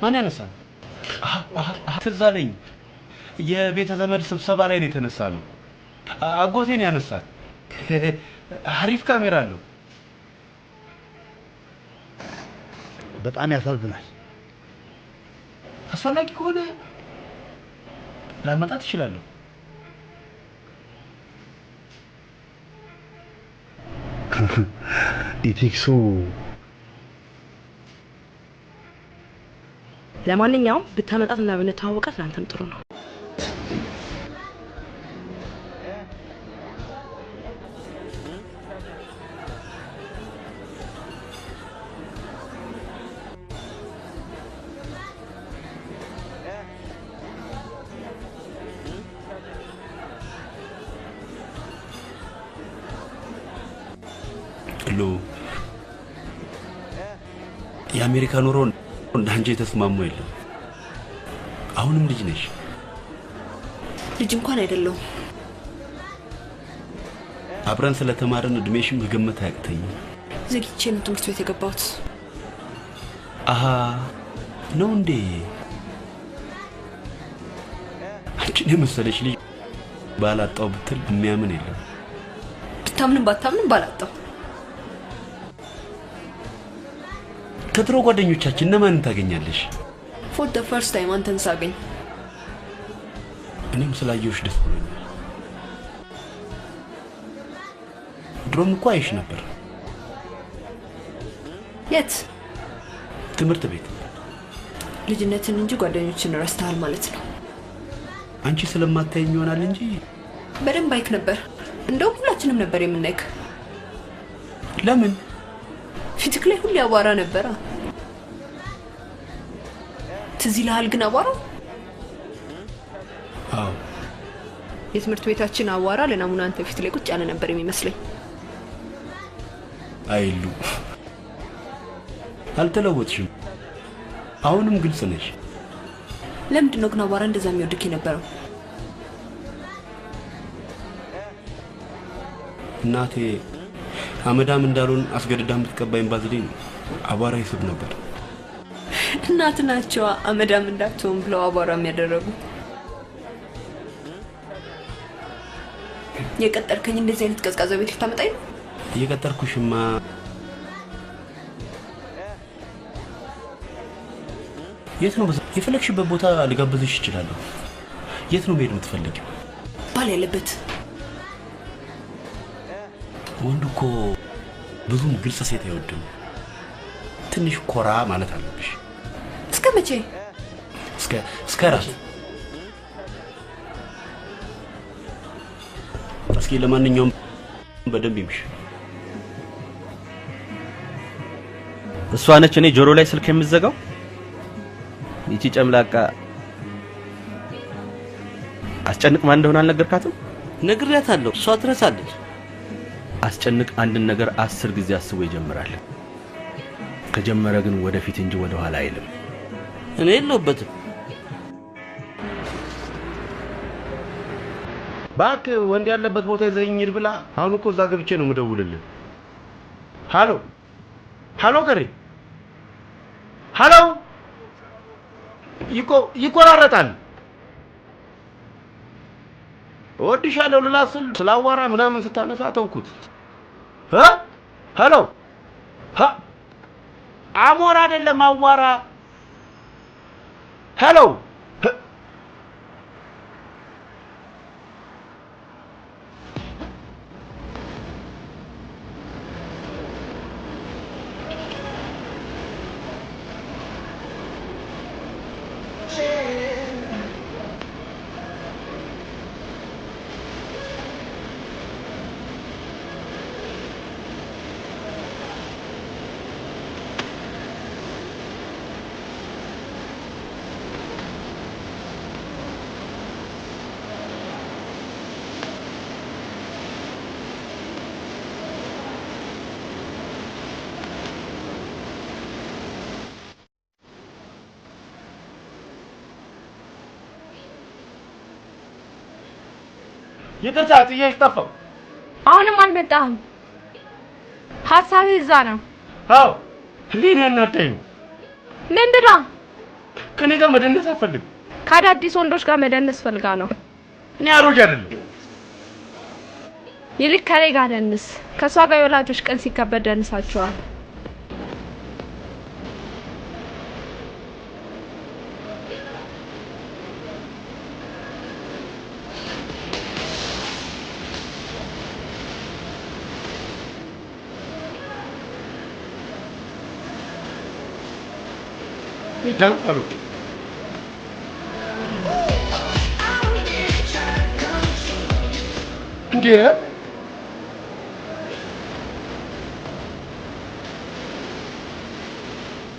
ማን ያነሳል? ትዝ አለኝ። የቤተ ዘመድ ስብሰባ ላይ ነው የተነሳለው። አጎቴን ያነሳል። አሪፍ ካሜራ አለው። በጣም ያሳዝናል። አስፈላጊ ከሆነ ላልመጣ ትችላለህ። ኢቴክሱ ለማንኛውም ብታመጣትና ብንተዋወቃት ለአንተም ጥሩ ነው። የአሜሪካ ኑሮ እንዳንቺ የተስማማው የለም። አሁንም ልጅ ነሽ። ልጅ እንኳን አይደለም። አብረን ስለተማረን እድሜሽም መገመት አያቅተኝም። ዘግቼ ነው ትምህርት ቤት የገባሁት። አሃ ነው እንዴ? አንቺን የመሰለሽ ልጅ ባላጣው ብትል የሚያምን የለም። ብታምንም ባታምንም ባላጣው። ከድሮ ጓደኞቻችን እነማንን ታገኛለሽ? for the first time አንተን ሳገኝ እኔም ስላየሁሽ ደስ ብሎኛል። ድሮም እኮ አይሽ ነበር። የት? ትምህርት ቤት። ልጅነትን እንጂ ጓደኞችን ረስተሃል ማለት ነው። አንቺ ስለማታየኝ ይሆናል እንጂ በደንብ አይክ ነበር። እንደውም ሁላችንም ነበር የምናይክ። ለምን? ፊትክ ላይ ሁሉ አቧራ ነበር። ትዝ ይልሃል ግን አቧራ? አዎ። የትምህርት ቤታችን አቧራ ለናሙና አንተ ፊት ላይ ቁጭ ያለ ነበር የሚመስለኝ። አይሉ አልተለወጥሽም። አሁንም ግልጽ ነሽ። ለምንድን ነው ግን አቧራ እንደዛ የሚወድክ የነበረው? እናቴ አመዳም እንዳሉን አስገድዳ የምትቀባይን ባዝሊን አቧራ ይስብ ነበር። እናት ናቸው አመዳም እንዳትሆን ብለው አቧራ የሚያደርጉ። የቀጠርከኝ እንደዚህ አይነት ቀዝቃዛ ቤት ልታመጣኝ ነው? የቀጠርኩሽማ የት ነው? የፈለግሽበት ቦታ ልጋብዝሽ እችላለሁ። የት ነው መሄድ የምትፈልጊው? ባል ያለበት። ወንድ እኮ ብዙም ግልጽ ሴት አይወድም። ትንሽ ኮራ ማለት አለብሽ። እስከ መቼ? እስከ ራስ። እስኪ ለማንኛውም በደንብ ይምሽ። እሷ ነች እኔ ጆሮ ላይ ስልክ የምዘጋው? ይቺ ጨምላቃ አስጨንቅ ማን እንደሆነ አልነገርካትም? ነግሬያታለሁ። እሷ ትረሳለች። አስጨንቅ አንድን ነገር 10 ጊዜ አስቦ ይጀምራል። ከጀመረ ግን ወደፊት እንጂ ወደ ኋላ አይልም። እኔ የለሁበትም። ባክ ወንድ ያለበት ቦታ ይዘኝ ሂድ ብላ። አሁን እኮ እዛ ገብቼ ነው የምደውልልህ። ሃሎ ሃሎ፣ ገሬ ሃሎ። ይቆራረጣል። ወድሻለሁ ልላስል ስላዋራ ምናምን ስታነሳ ተውኩት። ሃሎ አሞራ አይደለም አዋራ። ሃሎ ይቅርታ ጥዬሽ ጠፋሁ። አሁንም አልመጣህም። ሀሳብህ እዛ ነው። አዎ ህሊና እናደኝ። ምንድን ነው? ከኔ ጋር መደነስ አትፈልግም? ከአዳዲስ ወንዶች ጋር መደነስ ፈልጋ ነው። እኔ አሮጌ አይደለም። ይልቅ ከኔ ጋር ደንስ። ከእሷ ጋር የወላጆች ቀን ሲከበር ደንሳቸዋል። ይታንቀሉ እንዴ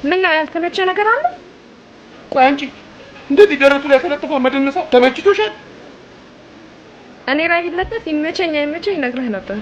ምን ነው ያልተመቸ ነገር አለ? ቆይ አንቺ እንደዚህ ደረቱ ላይ ተለጥፎ መደነሳው ተመችቶሻል? እኔ ላይ ይለጠፍ ይመቸኝ አይመቸኝ ነግረህ ነበር።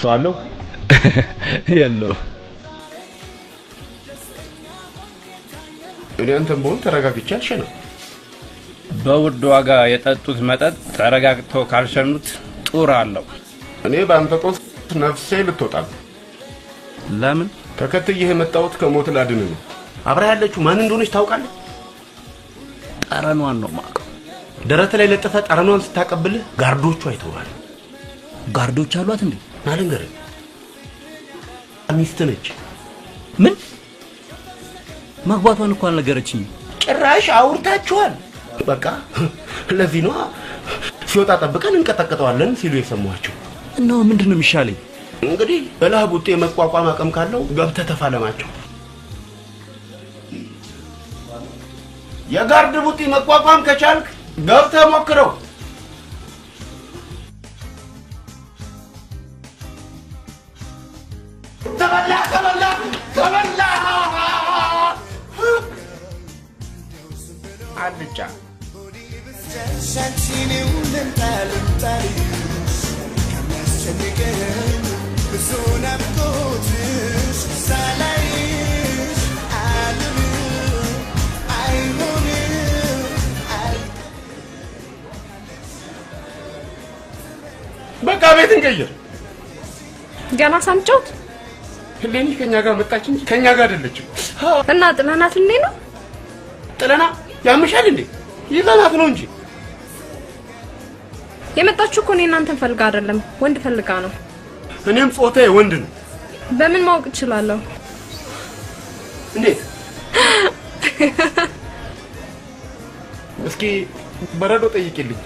ሰው አለው የለው እኔ አንተም በሆን ተረጋግቼ አልሸነም። በውድ ዋጋ የጠጡት መጠጥ ተረጋግተው ካልሸኑት ጡር አለው። እኔ በአንተ ጦስ ነፍሴ ልትወጣ ነው። ለምን? ተከትዬህ የመጣሁት ከሞት ላድን ነው። አብራ ያለችው ማን እንደሆነች ታውቃለህ? ጠረኗን ነው የማውቀው። ደረት ላይ ለጥፈ ጠረኗን ስታቀብልህ ጋርዶቹ አይተዋል። ጋርዶች አሏት እንዴ? አልንገርህ፣ ሚስት ነች። ምን? ማግባቷን እኮ አልነገረችኝ። ጭራሽ አውርታችኋል? በቃ ለዚህ ነው ሲወጣ ጠብቀን እንቀጠቅጠዋለን ሲሉ የሰማኋቸው። እና ምንድን ነው የሚሻለኝ? እንግዲህ በላህ ቡጤ መቋቋም አቅም ካለው ገብተህ ተፋለማቸው። የጋርድ ቡጤ መቋቋም ከቻልክ ገብተህ ሞክረው። ተበላ አልጫ በቃ ቤት እንቀይር። ገና ሳምጮት ህሌኒ ከኛ ጋር መጣች እንጂ ከኛ ጋር አይደለችም። እና ጥለናት እንዴ ነው? ጥለና ያምሻል እንዴ? ይዘናት ነው እንጂ የመጣችሁ እኮ እኔ እናንተን ፈልጋ አይደለም፣ ወንድ ፈልጋ ነው። እኔም ጾታዬ ወንድ ነው። በምን ማወቅ እችላለሁ? እንዴት? እስኪ በረዶ ጠይቂልኝ።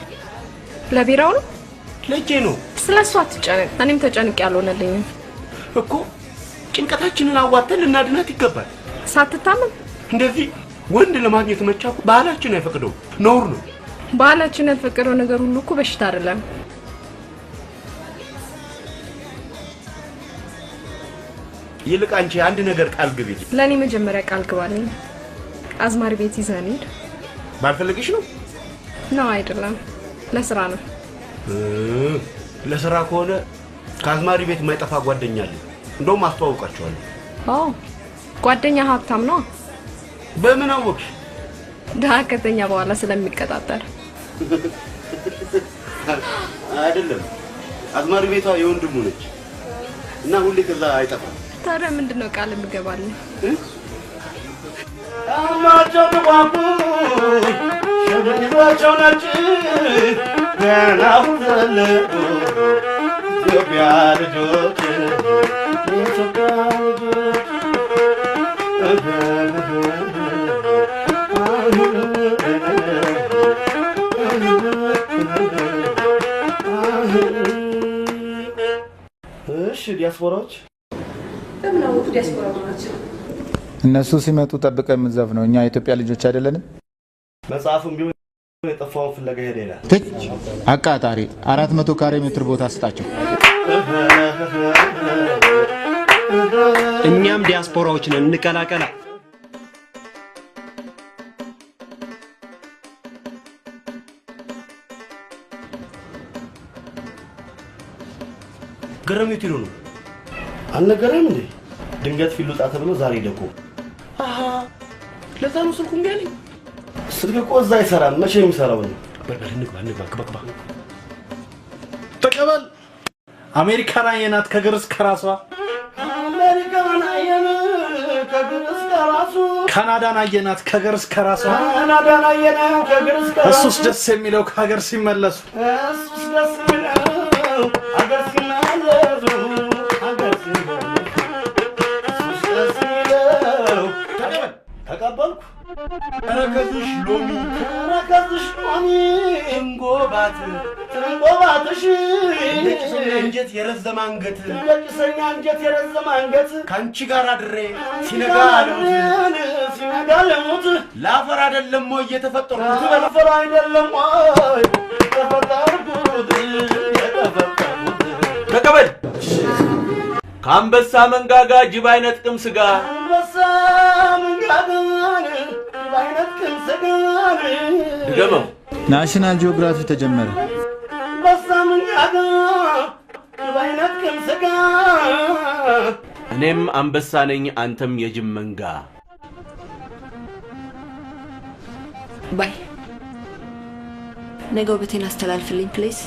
ለቢራው ነው? ለጄ ነው። ስለሷ አትጨነቅ። እኔም ተጨንቄ ያልሆነልኝም እኮ ጭንቀታችንን አዋጥተን ልናድናት ይገባል። ሳትታመም እንደዚህ ወንድ ለማግኘት መቻኩ ባህላችን አይፈቅደው፣ ነውር ነው። ባህላችን ያልፈቀደው ነገር ሁሉ እኮ በሽታ አይደለም። ይልቅ አንቺ አንድ ነገር ቃል ግቢ። ለኔ መጀመሪያ ቃል ግባልኝ። አዝማሪ ቤት ይዘን ሂድ። ባልፈልግሽ ነው? ነው አይደለም፣ ለስራ ነው። ለስራ ከሆነ ከአዝማሪ ቤት የማይጠፋ ጓደኛ አለ። እንደውም አስተዋውቃቸዋለሁ። አዎ ጓደኛ ሀብታም ነው። በምን አወቅሽ? ደሃ ከተኛ በኋላ ስለሚቀጣጠር አይደለም። አዝማሪ ቤቷ የወንድሙ ነች እና ሁሌ ከዛ አይጠፋም። ታዲያ ምንድነው ቃል የምገባልህ? አማቸው ተቋቁ ሸብሪባቸው ነጭ ገና ሁሉ ኢትዮጵያ ልጆች ኢትዮጵያ ልጆች እሺ ዲያስፖራዎች ለምን አወቁ? ዲያስፖራዎች ናቸው። እነሱ ሲመጡ ጠብቀህ የምትዘፍነው እኛ የኢትዮጵያ ልጆች አይደለንም? መጽሐፉም ቢሆን የጠፋውን ፍለጋ ሄደ ይላል። አቃጣሪ 400 ካሬ ሜትር ቦታ ስጣቸው። እኛም ዲያስፖራዎች ነን፣ እንቀላቀላ። ገረሜት ይሉ ነው አልነገረም እንዴ? ድንገት ፊት ልውጣ ተብሎ ዛሬ ደቆ ለዛ ነው ስልኩ እምቢ አለኝ። ስልክ እኮ እዛ አይሰራም። መቼ የሚሰራው ነው? በል እንግባ ግባ። ተቀበል አሜሪካን አየናት ከግር እስከ ራሷ አሜሪካን አየናት ከግር እስከ ራሱ ካናዳን አየናት ከግር እስከ ራሷ ካናዳን አየናት ከግር እስከ ራሱ እሱስ ደስ የሚለው ከሀገር ሲመለሱ እሱስ ደስ የሚለው ሀገር ሲመለሱ ሀገር ሲመለሱ እሱስ ደስ የሚለው ተቀበልኩ ተረከዝሽ ሎሚ እንጎባትሽ ለጭሰኛ አንጀት የረዘመ አንገት ካንቺ ጋር አድሬ ሲነጋ ለሞት ለአፈር አይደለም ወይ የተፈጠርኩት ለአፈር አይደለም ወይ የተፈጠርኩት ተቀበል ከአንበሳ መንጋጋ ጅብ አይነጥቅም ስጋ አንበሳ መንጋጋ ጅብ አይነጥቅም ስጋ ድገመው ናሽናል ጂኦግራፊ ተጀመረ አንበሳ መንጋጋ ጅብ አይነጥቅም ስጋ እኔም አንበሳ ነኝ አንተም የጅብ መንጋ ባይ ነገ ውበቴን አስተላልፍልኝ ፕሊዝ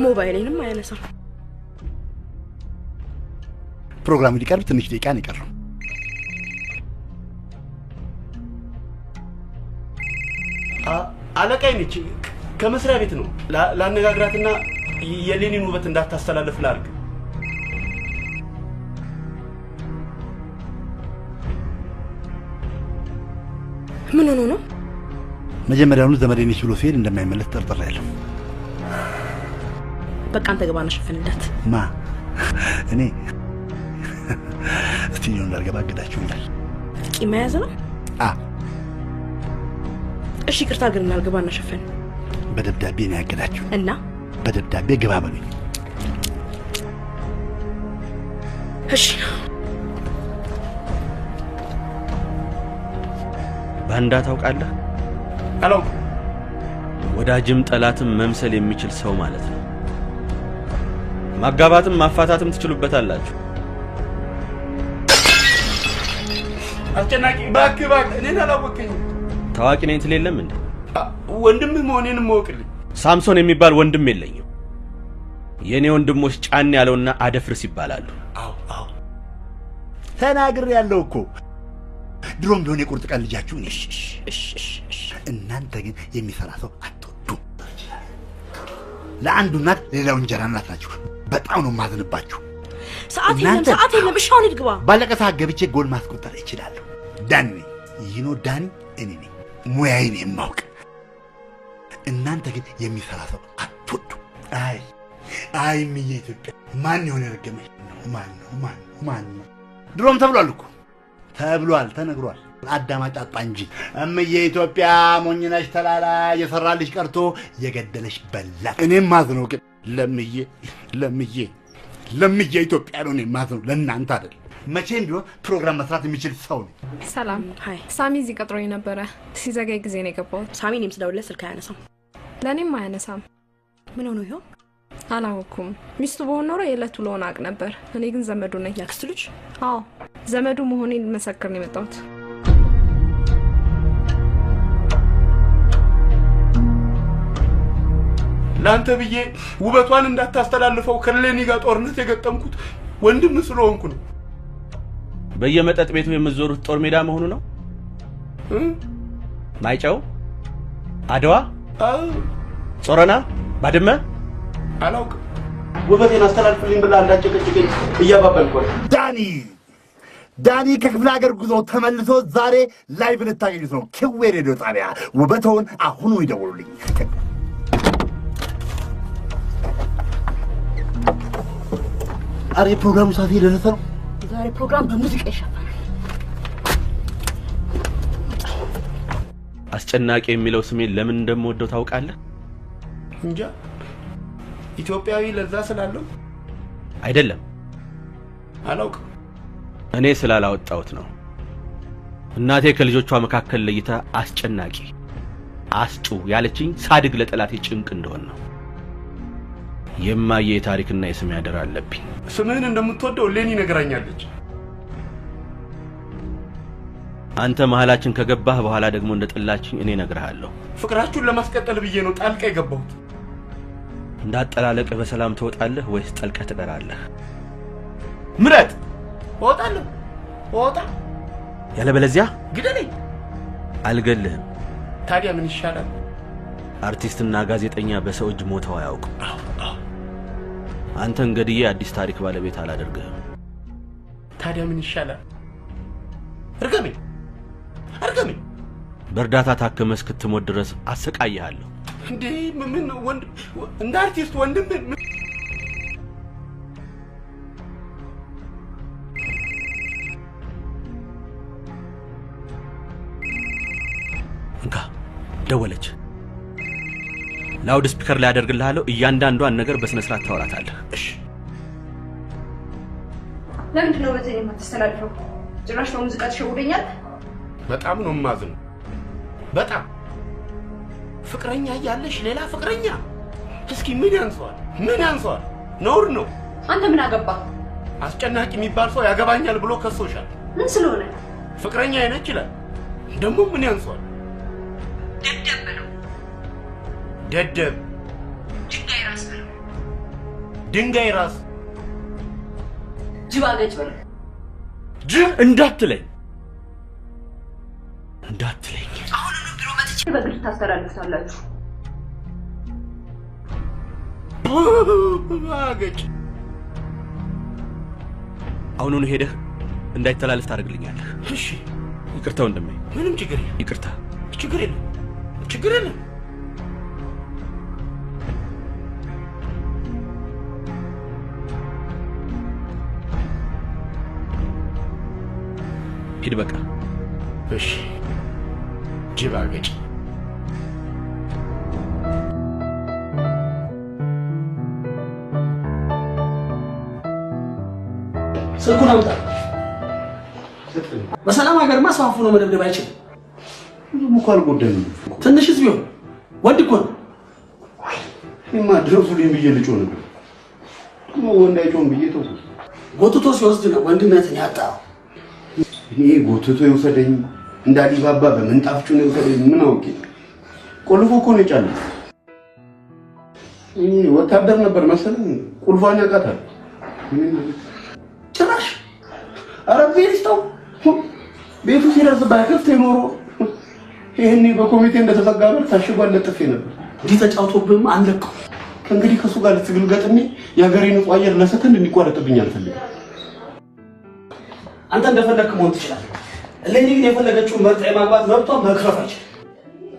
ሞባይሌንም አያነሳም ፕሮግራሙ ሊቀርብ ትንሽ ደቂቃ ነው የቀረው አለቃዬ ነች ከመስሪያ ቤት ነው ላነጋግራትና የሌኒን ውበት እንዳታስተላልፍ ላርግ ምን ሆኖ ነው መጀመሪያውኑ ዘመዴ ነች ብሎ ሲሄድ እንደማይመለስ ጠርጥሬያለሁ በቃ አንተ ገባና ሸፈንላት ማ እኔ እስቲ ነው እንዳልገባ አገዳችሁኛል ቂም መያዝ ነው እሺ ይቅርታ ግን እንዳልገባና ሸፈን በደብዳቤ ነው ያገዳችሁ እና በደብዳቤ ገባ በሉኝ እሺ ባንዳ ታውቃለህ አላውቅም ወዳጅም ጠላትም መምሰል የሚችል ሰው ማለት ነው ማጋባትም ማፋታትም ትችሉበታላችሁ አስጨናቂ ባክ እኔን አላወቀኝም ታዋቂ ነኝ ትሌለም እንዴ ወንድም መሆኔንም ማወቅልኝ ሳምሶን የሚባል ወንድም የለኝም የኔ ወንድሞች ጫን ያለውና አደፍርስ ይባላሉ አው ተናግር ያለው እኮ ድሮም ቢሆን የቁርጥ ቀን ልጃችሁ ነሽ እናንተ ግን የሚሰራ ሰው አትወዱ ለአንዱ እናት ሌላው እንጀራ እናት ናችሁ በጣም ነው ማዝንባችሁ ሰዓት የለም እሻውን ይግባ ባለቀ ሰዓት ገብቼ ጎል ማስቆጠር እችላለሁ ዳኒ ዳኒ እኔ ነኝ ሙያዬን የማውቅ እናንተ ግን የሚሰራ ሰው አትወዱ አይ ምዬ ኢትዮጵያ ማን የሆነ ረገመኝ ማን ነው ድሮም ተብሏል እኮ ተነግሯል አዳማጭ አጣ እንጂ እምዬ ኢትዮጵያ ሞኝነሽ ተላላ የሰራልሽ ቀርቶ የገደለሽ በላ እኔም ማዝነው ግን ለምዬ ኢትዮጵያ ነው እኔም ማዝነው ለእናንተ አይደል መቼም ቢሆን ፕሮግራም መስራት የሚችል ሰው ነው ሰላም ሃይ ሳሚ እዚህ ቀጥሮኝ ነበረ ሲዘጋይ ጊዜ ነው የገባሁት ሳሚ እኔም ስደውልለት ስልክ አያነሳም ለኔም አያነሳም ምን ሆኖ ይሆን አላወኩም ሚስቱ በሆነ ኖሮ የዕለቱ ለሆነ አቅ ነበር እኔ ግን ዘመዱ ነኝ ያክስት ልጅ አዎ ዘመዱ መሆኔን መሰከር ነው የመጣሁት ላንተ ብዬ ውበቷን እንዳታስተላልፈው ከሌኒ ጋር ጦርነት የገጠምኩት ወንድም ስለሆንኩ ነው በየመጠጥ ቤቱ የምትዞሩት ጦር ሜዳ መሆኑ ነው ማይጨው አድዋ ጾረና ባድመ አላውቅም ውበቴን አስተላልፍልኝ ብላ እንዳጨቀጨቀኝ እያባበልኩ ዳኒ ከክፍለ ሀገር ጉዞ ተመልሶ ዛሬ ላይቭ ልታገኙት ነው ክዌ ሬዲዮ ጣቢያ ውበቶን አሁኑ ይደውሉልኝ አሬ ፕሮግራሙ ሰዓት የደረሰ ነው ዛሬ ፕሮግራም በሙዚቃ ይሸፈናል አስጨናቂ የሚለው ስሜን ለምን እንደምወደው ታውቃለህ እንጃ ኢትዮጵያዊ ለዛ ስላለው አይደለም አላውቅም እኔ ስላላወጣሁት ነው እናቴ ከልጆቿ መካከል ለይታ አስጨናቂ አስጩ ያለችኝ ሳድግ ለጠላቴ ጭንቅ እንደሆነ ነው። የማየ የታሪክና የስም ያደር አለብኝ። ስምህን እንደምትወደው ሌኒ ነገራኛለች። አንተ መሃላችን ከገባህ በኋላ ደግሞ እንደጠላችኝ እኔ ነግርሃለሁ። ፍቅራችሁን ለማስቀጠል ብዬ ነው ጣልቃ የገባሁት። እንዳጠላለቅህ በሰላም ትወጣለህ ወይስ ጠልቀህ ትቀራለህ? ምረጥ። እወጣለሁ። እወጣ። ያለበለዚያ ግደለኝ። አልገልህም። ታዲያ ምን ይሻላል? አርቲስትና ጋዜጠኛ በሰው እጅ ሞተው አያውቁም። አንተ እንግዲህ አዲስ ታሪክ ባለቤት አላደርግህም። ታዲያ ምን ይሻላል? እርገሜ እርገሜ። በእርዳታ ታከመህ እስክትሞት ድረስ አሰቃይሃለሁ። እንዴ ምን ወንድ እንደ አርቲስት ወንድም እንካ ደወለች። ላውድ ስፒከር ላይ አደርግልሃለሁ። እያንዳንዷን ነገር በስነ ስርዓት ታወራታለህ። እሺ። ለምንድን ነው በዚህ የማትስተላልፈው? ጭራሽ በሙዚቃ ትሸውደኛል። በጣም ነው የማዝነው። በጣም ፍቅረኛ እያለሽ ሌላ ፍቅረኛ። እስኪ ምን ያንሰዋል? ምን ያንሰዋል? ነውር ነው። አንተ ምን አገባ? አስጨናቂ የሚባል ሰው ያገባኛል ብሎ ከሶሻል። ምን ስለሆነ? ፍቅረኛ አይነች ይላል። ደግሞ ምን ያንሰዋል? ደደብ ነው። ደደብ ድንጋይ ራስ ነው። ድንጋይ ራስ ጅብ አገጭ በለው። ጅብ እንዳትለኝ አሁን ቢሮ መጥቼ በግል ታስተላልፋላችሁ። አገጭ አሁኑን ሄደህ እንዳይተላለፍ ታደርግልኛለህ። እሺ። ይቅርታ ወንድሜ። ምንም ችግር የለም። ይቅርታ። ችግር የለም። ችግር የለም። ሂድ በቃ። እሺ። ጅብ አገጭ። ስልኩን አምጣ። በሰላም ሀገርማ ሰው አፉ ነው መደብደብ አይችልም። ምንም እኮ አልጎዳኝም። ትንሽስ ቢሆን ወንድ እኮ ነው። እኔማ ድረሱልኝ ብዬ ልጮህ ነበር። ወንድ አይጮህም ብዬ ተውኩት። ጎትቶ ሲወስድ ነው ወንድነትን ያጣው። እኔ ጎትቶ ይወሰደኝ እንደ አሊባባ በምንጣፍ ጩን ይወሰደኝ ምን አውቄ? ቆልፎ እኮ ነው የጫነው። እኔ ወታደር ነበር መሰለኝ። ቁልፏን ያውቃታል። ጭራሽ ኧረ ቤሪስታው ቤቱ ሲደርስ ባይከፍት ኖሮ ይሄኔ በኮሚቴ እንደተዘጋ በር ታሽጓል ለጥፌ ነበር። እንዲህ ተጫውቶብህም አንለቀው። ከእንግዲህ ከሱ ጋር ልትግል ገጥሜ የሀገሬን ንጹህ አየር ለሰከንድ እንዲቋረጥብኝ አልፈልግም። አንተ እንደፈለግህ መሆን ትችላለህ። እሌኒ ግን የፈለገችውን መርጣ የማግባት መብቷን መክረፍ አይችልም።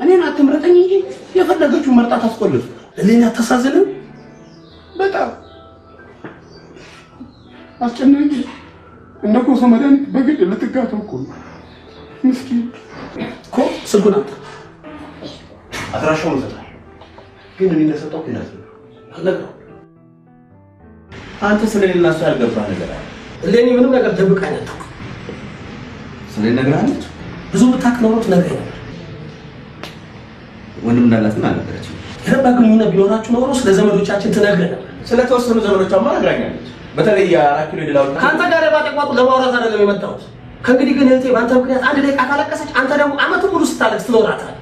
እኔን አትምረጠኝ እንጂ የፈለገችውን መርጣ ታስቆልፍ። እሌኒ አታሳዝንም? በጣም አስጨናቂ እንደ ኮሶ መድኃኒት በግድ ልትጋተው እኮ ነው። ምስኪን እኮ ስልኩን አምጣ። አድራሻውን እሰጥሃለሁ። ግን እኔ እንደሰጠው ክናት ነው አልነግረውም። አንተ ስለሌላ ሰው ያልገባህ ነገር አለ። እሌኒ ምንም ነገር ደብቃኝ አታውቅም። ስለሌላ ነገር አለች። ብዙ ብታውቅ ኖሮ ትነግረኝ ነበር። ወንድም እንዳላትም አልነገረችም። የረባ ግንኙነት ቢኖራችሁ ኖሮ ስለ ዘመዶቻችን ትነግረን ነበር። ስለተወሰኑ ዘመዶቿማ ነግራኛለች። በተለይ የአራት ኪሎ ድላው ከአንተ ጋር ባጠቋጡ ለማውራት አይደለም የመጣሁት። ከእንግዲህ ግን እህቴ በአንተ ምክንያት አንድ ደቂቃ ካለቀሰች አንተ ደግሞ ዓመቱን ሙሉ ስታለቅስ ትኖራታለህ።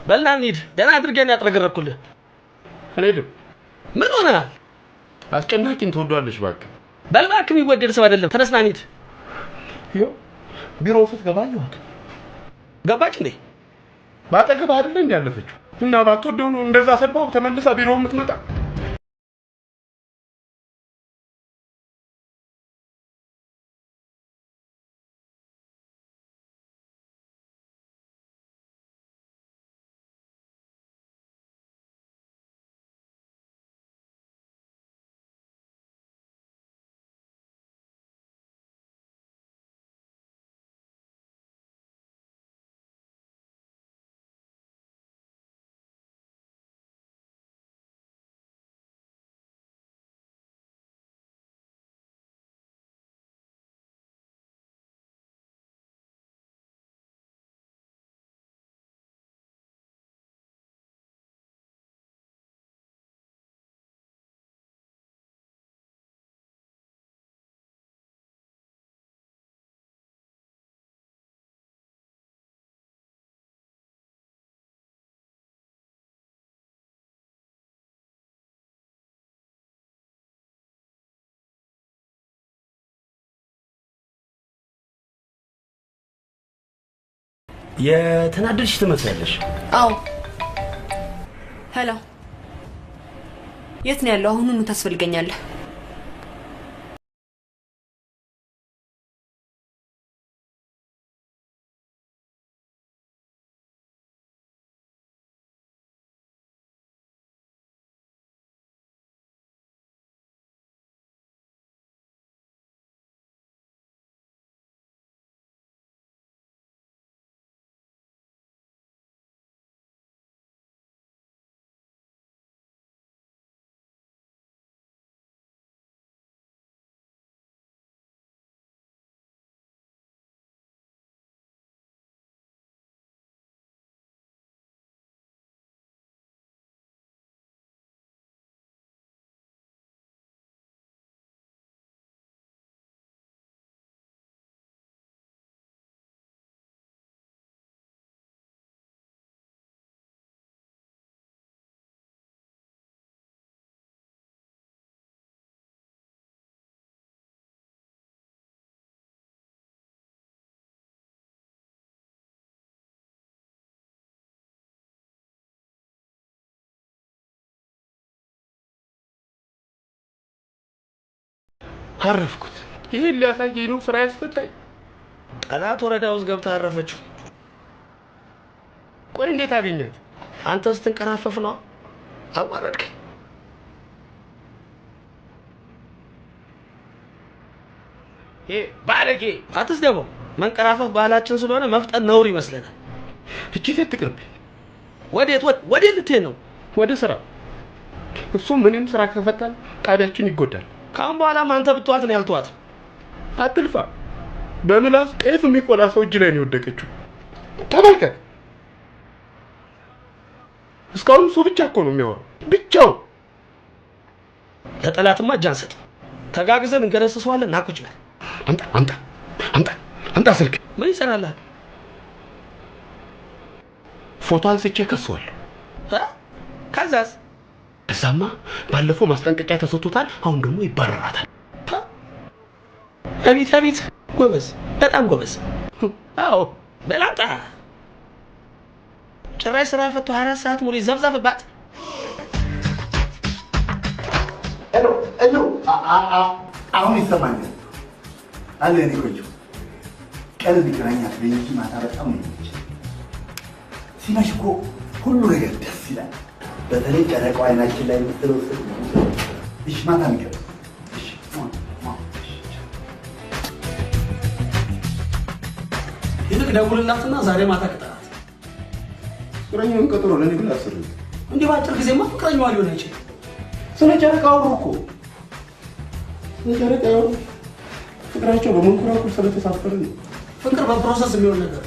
በልና እንሂድ። ደህና አድርጌን ያጥረገረኩልህ። አልሄድም። ምን ሆነሃል? አስጨናቂን ትወዷለሽ እባክህ። በል እባክህ፣ የሚወደድ ሰው አይደለም። ተነስና እንሂድ። ይኸው ቢሮው ስትገባ አየኋት። ገባች እንዴ? ባጠገብህ አይደለ እንደ ያለፈችው እና ባትወደው ነው እንደዛ ሰድባው ተመልሳ ቢሮው የምትመጣ? የተናደድሽ ትመስያለሽ። አዎ ሄሎ የት ነው ያለው? አሁኑኑ ታስፈልገኛለህ። አረፍኩት። ይሄን ሊያሳየኝ ነው ስራ ያስፈታኝ። ጠላት ወረዳ ውስጥ ገብታ አረፈችው። ቆይ እንዴት አገኛት? አንተ ስትንቀራፈፍ ነው አዋረድከኝ። ይሄ ባለጌ አትስደበው። መንቀራፈፍ ባህላችን ስለሆነ መፍጠን ነውር ይመስለናል። እቺ ሴት ትቅርብ። ወዴት ልትሄድ ነው? ወደ ስራ። እሱ ምንም ስራ ከፈታል ጣቢያችን ይጎዳል። ካሁን በኋላ አንተ ብትዋት ነው ያልተዋት። አትልፋ። በምላስ ጤፍ የሚቆላ ሰው እጅ ላይ ነው የወደቀችው። ተመልከት። እስካሁን እሱ ብቻ እኮ ነው የሚያወራው። ብቻው። ለጠላትማ እጅ አንሰጥ። ተጋግዘን እንገረስሰዋለን። ና ቁጭ በል። አምጣ ስልክ። ምን ይሰራልሃል? ፎቶ አንስቼ ከሷለሁ። ከዛስ? እዛማ ባለፈው ማስጠንቀቂያ ተሰጥቶታል። አሁን ደግሞ ይባረራታል። አቤት ጎበዝ፣ በጣም ጎበዝ። አዎ በላጣ ጭራሽ ስራ ፈቶ 24 ሰዓት ሙሉ ይዘብዘብባት። ሄሎ አሁን ይሰማኛል። አለ እኔ ቆንጆ ቀን እንገናኛለን። በይቂ ማታ በጣም ነው የሚችል። ሲመሽ እኮ ሁሉ ነገር ደስ ይላል። በተለይ ጨረቃው አይናችን ላይ የምትለው እሺ፣ ማታ እንገናኝ። ይልቅ ደውልላትና ዛሬ ማታ ቅጠራት። ፍቅረኛውን ቀጥሮ ለኔ ብላ አስር እንዲህ በአጭር ጊዜማ ፍቅረኛዋ ሊሆን አይችልም። ስለ ጨረቃ አወሩ እኮ ስለ ጨረቃ አወሩ። ፍቅራቸው በመንኮራኩር ስለተሳፈረ ነው። ፍቅር በፕሮሰስ የሚሆን ነገር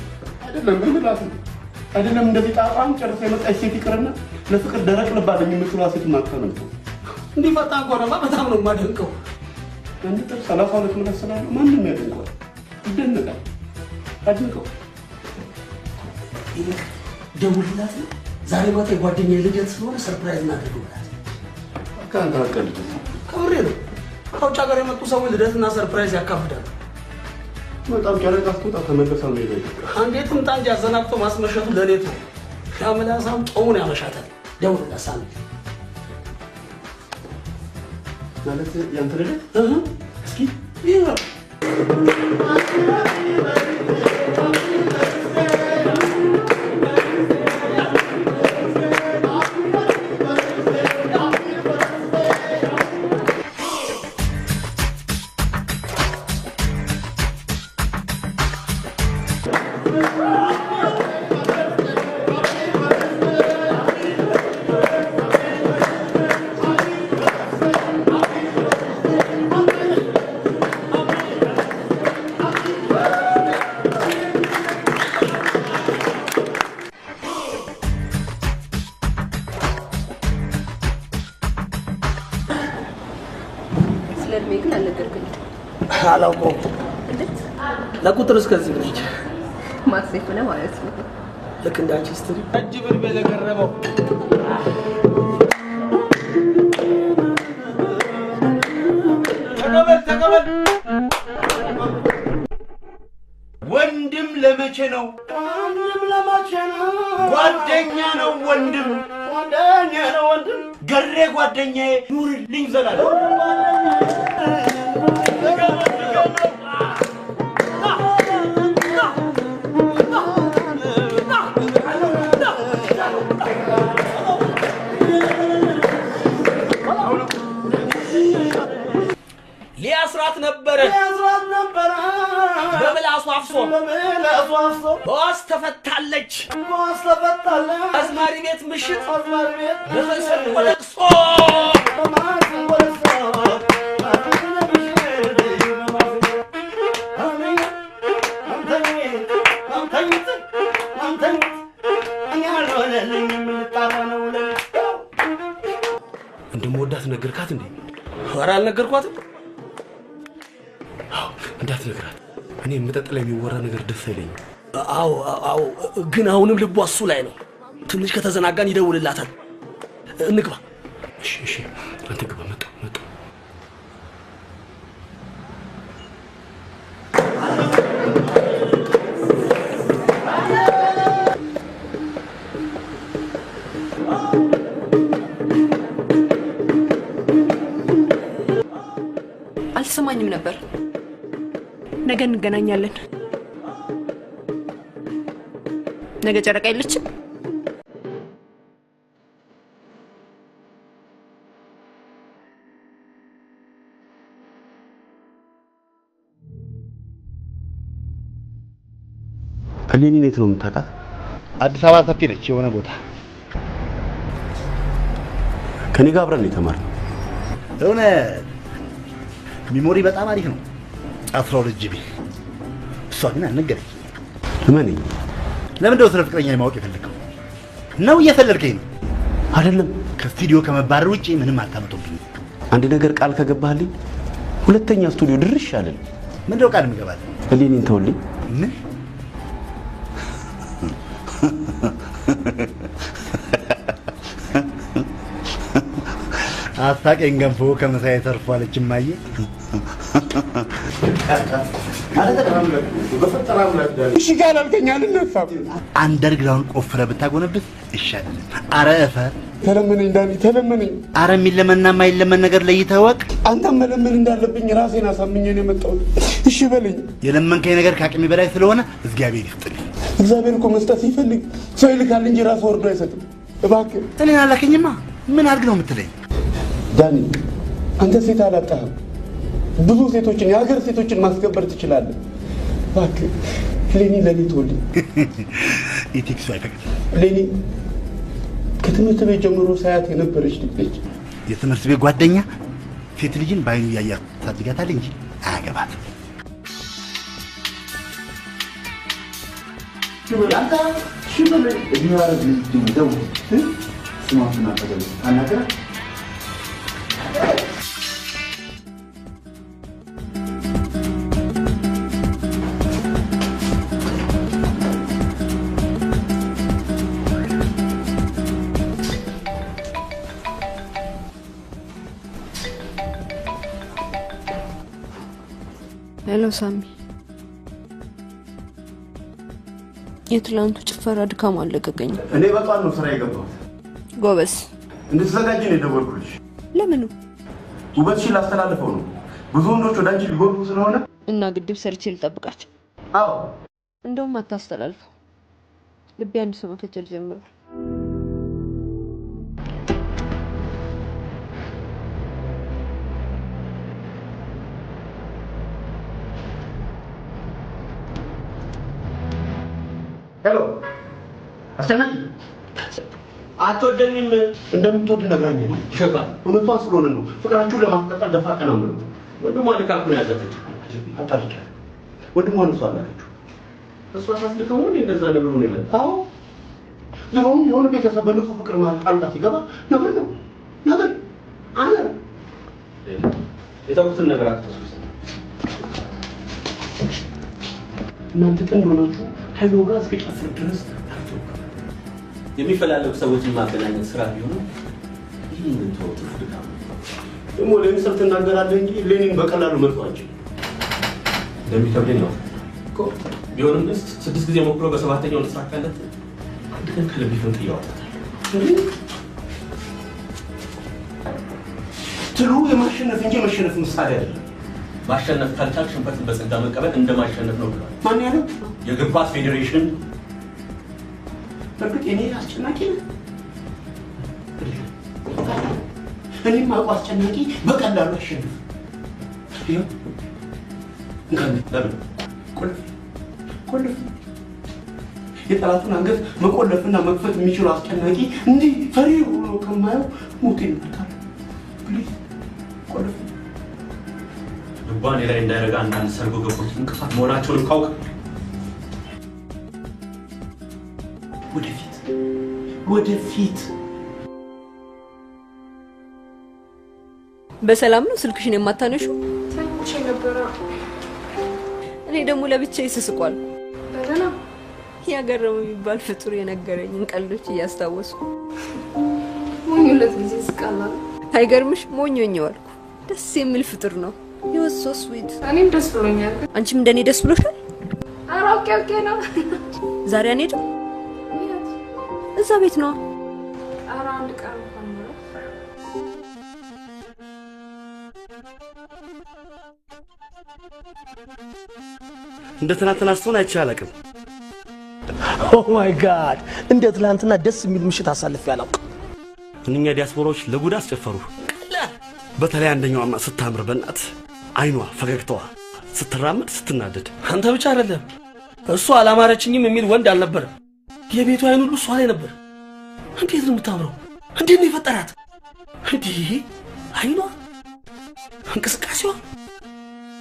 አይደለም። በምላስ አይደለም። እንደዚህ ጣጣም ጨርሳ የመጣች ሴት ይቅርና ለፍቅር ደረቅ ልባል የሚመስሉ ሴት ማጥፋት ነው። እንዲህ ፈጣን ከሆነማ በጣም ነው የማደንቀው። አንድ ጥር 32 ምላስ ስላለው ማንም ያደንቀዋል። ይደነቃል። አድንቀው። ደውልላት። ዛሬ ማታ የጓደኛዬ ልደት ስለሆነ ሰርፕራይዝ እናድርግላት። ከአንተ አቀልድ ከምሬ ነው። ከውጭ ሀገር የመጡ ሰዎች ልደትና ሰርፕራይዝ ያካብዳሉ። በጣም ጨረቃ ስትወጣ ተመለሳ ነው ይሄ። አንዴ ትምጣ እንጂ አዘናግቶ ማስመሸቱ ለኔ ነው። ሻምላሳም ጦሙን ያመሻታል። ደውልላት ሳሚ። ማለት ያንተ ልደት እስኪ አላውቀውም። ለቁጥር እስከዚህ ብለች ማክሴፍ ነው ማለት ነው። ልክ እንዳንቺ ስትሪ እጅ ብር በለቀረበው ተቀበል። ወንድም ለመቼ ነው? ጓደኛ ነው ወንድም ገሬ ጓደኛዬ ኑርልኝ ዘላለም ሊያስራት ነበረ በምላሱ አፍሶ በዋስ ተፈታለች አዝማሪ ቤት ምሽት በመሰል ወለቅሶ እንደምወዳት ነገርካት እንዴ? ኧረ አልነገርኳትም። እንዳትነግራት። እኔ መጠጥ ላይ የሚወራ ነገር ደስ አይለኝም። አዎ፣ ግን አሁንም ልቧ እሱ ላይ ነው። ትንሽ ከተዘናጋን ይደውልላታል። እንግባ። እሺ፣ አንተ ግባ። መጣ አልሰማኝም ነበር። ነገ እንገናኛለን። ነገ ጨረቃ የለችም። እሌኒን የት ነው የምታውቃት? አዲስ አበባ ሰፊ ነች የሆነ ቦታ። ከኔ ጋር አብረን የተማርነው እውነት ሚሞሪ በጣም አሪፍ ነው። 12 ጂቢ። እሷ ግን አልነገረኝ። እመነኝ። ለምን ደው ስለ ፍቅረኛ ማወቅ የፈለከው ነው? እየፈለልከኝ ነው አይደለም? ከስቱዲዮ ከመባረር ውጪ ምንም አታመጡብኝ። አንድ ነገር ቃል ከገባህልኝ ሁለተኛ ስቱዲዮ ድርሽ አለኝ። ምንድነው ቃል የምገባል? እሌኒን ተውልኝ። ምን አታውቀኝ ገንፎ ከመሳይ ተርፏለች እማዬ። እሺ ካላልከኝ አልነሳም። አንደርግራውንድ ቆፍረ ብታጎነብስ ይሻላል። አረ እፈር። ተለመነኝ ዳኒ ተለመነኝ። አረ የሚለመንና የማይለመን ነገር ለይተህ ወቅ። አንተም መለመን እንዳለብኝ ራሴን አሳምኜ ነው የመጣሁት። እሺ በለኝ። የለመንከኝ ነገር ከአቅሜ በላይ ስለሆነ እግዚአብሔር ይስጥልኝ። እግዚአብሔር እኮ መስጠት ሲፈልግ ሰው ይልካል እንጂ ራሱ ወርዶ አይሰጥም። እባክህ እኔን አላከኝማ። ምን አድርግ ነው የምትለኝ? ዳኒ አንተ ሴት አላጣህም። ብዙ ሴቶችን የሀገር ሴቶችን ማስከበር ትችላለህ። እባክህ ሌኒ ለኔ ተወልኝ። ኢቲክሱ አይፈቅድም። ሌኒ ከትምህርት ቤት ጀምሮ ሳያት የነበረች ልጅ ነች። የትምህርት ቤት ጓደኛ ሴት ልጅን በአይኑ እያያት ታድጋታለህ እንጂ አያገባትም። አንተ ሽበለ የሚያረግ ልጅ ደው ስማቱና ተገለ አናገር ሄሎ ሳሚ፣ የትላንቱ ጭፈራ ድካም አለቀቀኝ። እኔ በጣም ነው ስራ የገባሁት። ጎበዝ። እንድትዘጋጂ ነው የደወልኩልሽ። ለምኑ? ውበትሽን ላስተላልፈው ነው። ብዙ ወንዶች ወደ አንቺ ሊጎርፉ ስለሆነ እና ግድብ ሰርቼ ልጠብቃቸው። አዎ፣ እንደውም አታስተላልፈው። ልቤ አንድ ሰው መከቸል ጀምሯል። ሄሎ አስተናግድ። አትወደኝም? እንደምትወድ ነግራኝ ሸባ እውነቷን ስለሆነ ነው። ፍቅራችሁን ለማስቀጠል ደፋ ቀና ነው። ወንድሟን ልካት ነው ያዘፈች። አታልቅ። ወንድሟን እሷ አላከችው። እሷ ሳስልከው ነው እንደዛ ነገር ነው የመጣው። አዎ ዝሮም የሆነ ቤተሰብ በንጹህ ፍቅር ማለት ጣልቃ ሲገባ ነበር ነው ነበር አለ። የታውቁትን ነገር አትተውስ። እናንተ ጥንድ ሆናችሁ ኃይሎ ጋር እስከጨፍር ድረስ የሚፈላለጉ ሰዎችን ማገናኘት ስራ ቢሆን ይህን ምን ተወጥቶ ድካም ደግሞ ለምሳሌ ትናገራለህ እንጂ ሌኒን በቀላሉ መልሷቸው እንደሚከብደኝ ነው እኮ። ቢሆንም 6 ጊዜ ሞክሮ በሰባተኛው ተሳካለት። አንተ ለቢፈን ጥያው ትሉ የማሸነፍ እንጂ መሸነፍ ምሳሌ አይደለም። ማሸነፍ ካልቻልክ ሽንፈትን በጸጋ መቀበል እንደማሸነፍ ነው ብሏል። ማን ያለው? የእግር ኳስ ፌዴሬሽን። በእርግጥ እኔ አስጨናቂ ነኝ። እኔም አውቀው አስጨናቂ በቀላሉ አሸንፍ። ይኸው ለምን ቆልፍ የጠላቱን አንገት መቆለፍና መክፈት የሚችለው አስጨናቂ እንዲህ ፈሪ ሆኖ ከማየው ሞት ይመጣል። ፕሊዝ ቆልፍ። ልቧን ላይ እንዳይረጋ አንዳንድ ሰርጎ ገቦች እንቅፋት መሆናቸውን ካውቅ ወደፊት በሰላም ነው ስልክሽን የማታነሹ? ተኝቼ ነበረ። እኔ ደግሞ ለብቻዬ ስስቋል። በደህና ያገረመው የሚባል ፍጡር የነገረኝን ቀልዶች እያስታወስኩ ሞኙለት ጊዜ ስቃላል። አይገርምሽ? ሞኞኛው አልኩ። ደስ የሚል ፍጡር ነው። he was so sweet። እኔም ደስ ብሎኛል። አንቺም እንደኔ ደስ ብሎሻል? ኧረ ኦኬ ነው። ዛሬ አንሄድም? እዛ ቤት ነው። ኧረ አንድ ቀን እንኳን ነው። እንደ ትናንትና ስትሆን አይቼ አላውቅም። ኦ ማይ ጋድ! እንደ ትናንትና ደስ የሚል ምሽት አሳልፌ አላውቅም። እኛ ዲያስፖራዎች ለጉድ አስጨፈሩ። በተለይ አንደኛዋማ ስታምር በእናት አይኗ፣ ፈገግታዋ፣ ስትራመድ፣ ስትናደድ። አንተ ብቻ አይደለም እሱ አላማረችኝም የሚል ወንድ አልነበረም። የቤቱ አይኑ ሁሉ እሷ ላይ ነበር። እንዴት ነው የምታምረው? እንዴት ነው የፈጠራት? እንዲህ አይኗ፣ እንቅስቃሴዋ፣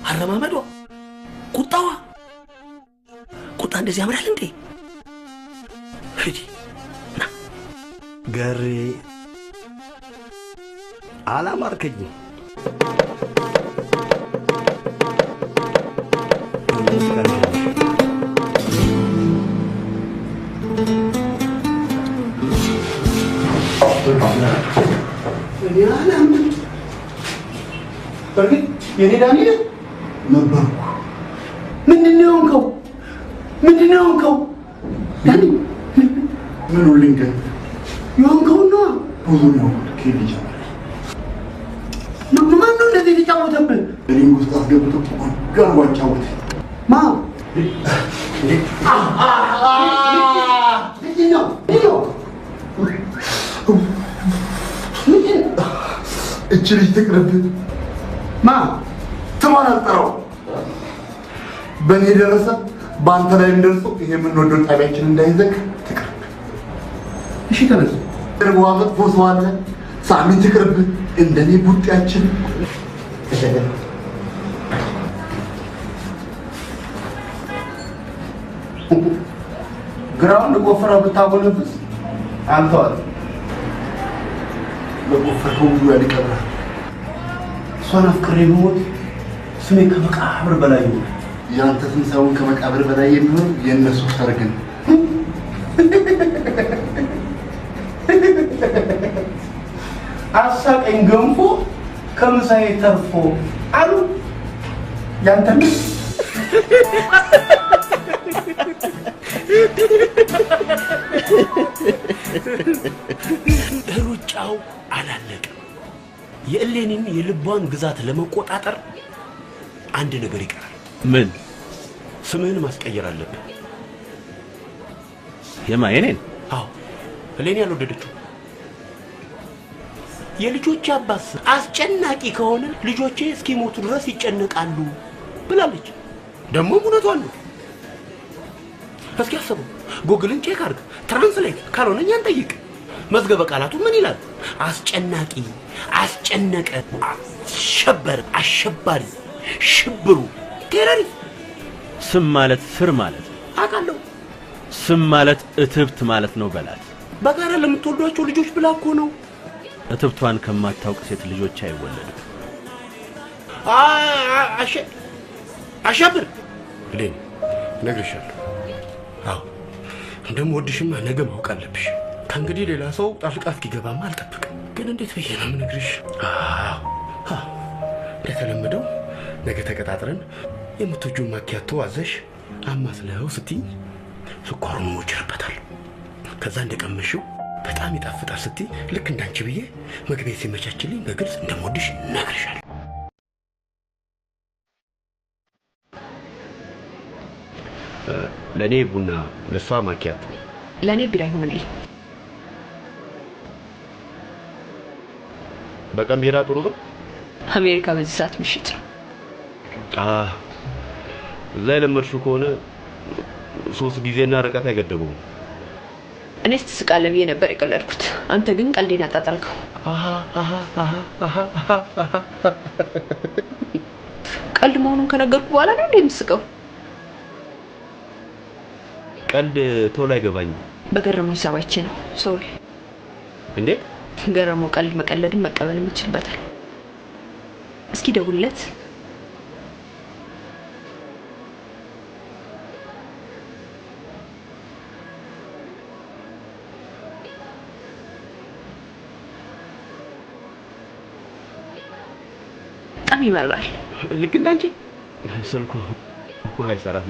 አረማመዷ፣ ቁጣዋ። ቁጣ እንደዚህ ያምራል እንዴ? ሂዲ ገሬ አላማርከኝም። በርግጥ የኔ ዳንኤል ነበርኩ። ምንድነው የሆንከው? ዳኒ ምን ልንገር? የሆንከው ነው ብዙ ነው ከልጅ ማን ነው እንደዚህ የተጫወተብህ? እኔም ውስጥ አስገብቶ ጋር ዋጫወት ማ እቺ ልጅ ትቅርብህ። ማ ተማራጠረው በእኔ ደረሰ በአንተ ላይ እንደርሶ ይሄ የምንወደው ጣቢያችን እንዳይዘግ ትቅርብ። እሺ ተነስ። ቅርቧ መጥፎ ሰው አለ። ሳሚን ትቅርብህ። እንደኔ ቡጤያችን ግራውን ለቆፈረው ብታጎነብስ አንተዋል ለቆፈርከው ሁሉ ያልቀብራል። እሷን አፍቅሬ ብሞት ስሜ ከመቃብር በላይ ነው። ያንተ ስም ሳይሆን ከመቃብር በላይ የሚሆን የእነሱ ሰርግ ነው። አሳቀኝ ገንፎ ከምሳዬ ተርፎ አሉ ያንተ ሩጫው አላለቀም። የእሌኒን የልቧን ግዛት ለመቆጣጠር አንድ ነገር ይቀራል። ምን? ስምህን ማስቀየር አለብህ። የማየኔን? አዎ፣ እሌኒ ያልወደደችው የልጆች አባት አስጨናቂ ከሆነ ልጆቼ እስኪሞቱ ድረስ ይጨነቃሉ ብላለች። ደግሞ እውነቷን ነው። እስኪ አስበው፣ ጉግልን ቼክ አድርግ፣ ትራንስሌት ካልሆነ እኛን ጠይቅ። መዝገበ ቃላቱ ምን ይላል? አስጨናቂ፣ አስጨነቀ፣ አሸበር፣ አሸባሪ፣ ሽብሩ፣ ቴሮሪስት። ስም ማለት ስር ማለት አውቃለሁ። ስም ማለት እትብት ማለት ነው በላት። በጋራ ለምትወዷቸው ልጆች ብላ እኮ ነው። እትብቷን ከማታውቅ ሴት ልጆች አይወለዱም። አሸብር እሌኒ እነግርሻለሁ። አዎ እንደምወድሽማ ነገ ማወቅ አለብሽ። ከእንግዲህ ሌላ ሰው ጣልቃ እስኪገባማ አልጠብቅም። ግን እንዴት ብዬ ነው የምነግርሽ? እንደተለመደው ነገ ተቀጣጥረን የምትወጂውን ማኪያቶ አዘሽ አማስለው ስትይ ስኳሩን ሞችርበታል። ከዛ እንደቀመሽው በጣም ይጣፍጣል ስትይ ልክ እንዳንቺ ብዬ መግቢያ ሲመቻችልኝ በግልጽ እንደምወድሽ ነግርሻለሁ። ለኔ ቡና፣ ለሷ ማኪያቶ፣ ለኔ ቢራ ይሆንልኝ። በቀን ቢራ ጥሩ ነው። አሜሪካ በዚህ ሰዓት ምሽት ነው። እዛ የለመድሽው ከሆነ 3 ጊዜና ርቀት አይገደበውም። እኔስ ትስቃለህ ብዬ ነበር የቀለድኩት። አንተ ግን ቀልዴን አጣጣልከው። ቀልድ መሆኑን ከነገርኩ በኋላ ነው እንዴ የምትስቀው? ቀልድ ቶሎ አይገባኝም። በገረመው ሂሳባቼ ነው። ሶሪ። እንዴ ገረመው ቀልድ መቀለድን መቀበል ይችላልበታል። እስኪ ደውልለት። በጣም ይመራል። ልክ እንዳንቺ ስልኩ አይሰራም።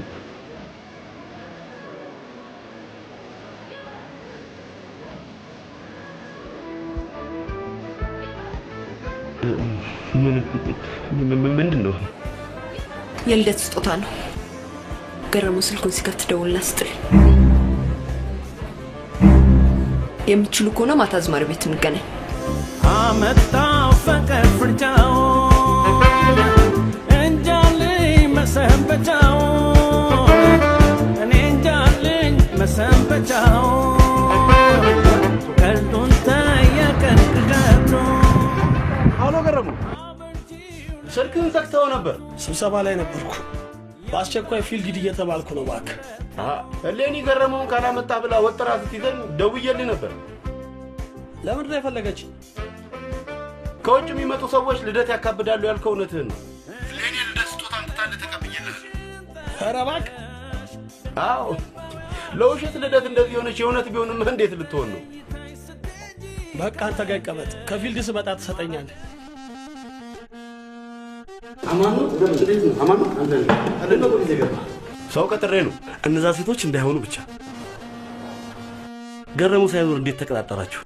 ምንድን ነው? የልደት ስጦታ ነው። ገረመው ስልኩን ሲከፍት ደውልና ስጥልኝ። የምትችሉ ከሆነ ማታ አዝማሪ ቤት እንገናኝ። አመጣው ፍቅር ፍርጃው እንጃልኝ መሰንበቻው እኔ እንጃልኝ መሰንበቻው ቀልዱን ታየቀን ቅዠቱ። አሎ ገረመው፣ ስልክህን ዘግተኸው ነበር። ስብሰባ ላይ ነበርኩ። በአስቸኳይ ፊልድ ሂድ እየተባልኩ ነው። እባክህ እሌኒ ገረመውን ካላመጣ ብላ ወጥራ ስትይዘኝ ደውዬልህ ነበር። ለምንድን ነው የፈለገችኝ? ከውጭ የሚመጡ ሰዎች ልደት ያካብዳሉ ያልከው እውነትህን ነው። እሌኒ ልደት ስጦታ አምጥታልህ ተቀብዬልህ። ኧረ እባክህ። አዎ ለውሸት ልደት እንደዚህ የሆነች የእውነት ቢሆንም እንዴት ልትሆን ነው? በቃ አንተ ጋር ይቀመጥ። ከፊልድ ስመጣ ትሰጠኛለህ። አማኑ እንዴት ነው? አማኑ አንተ ነው ገባ። ሰው ቀጥሬ ነው። እነዛ ሴቶች እንዳይሆኑ ብቻ። ገረመው ሳይኖር እንዴት ተቀጣጠራችሁ?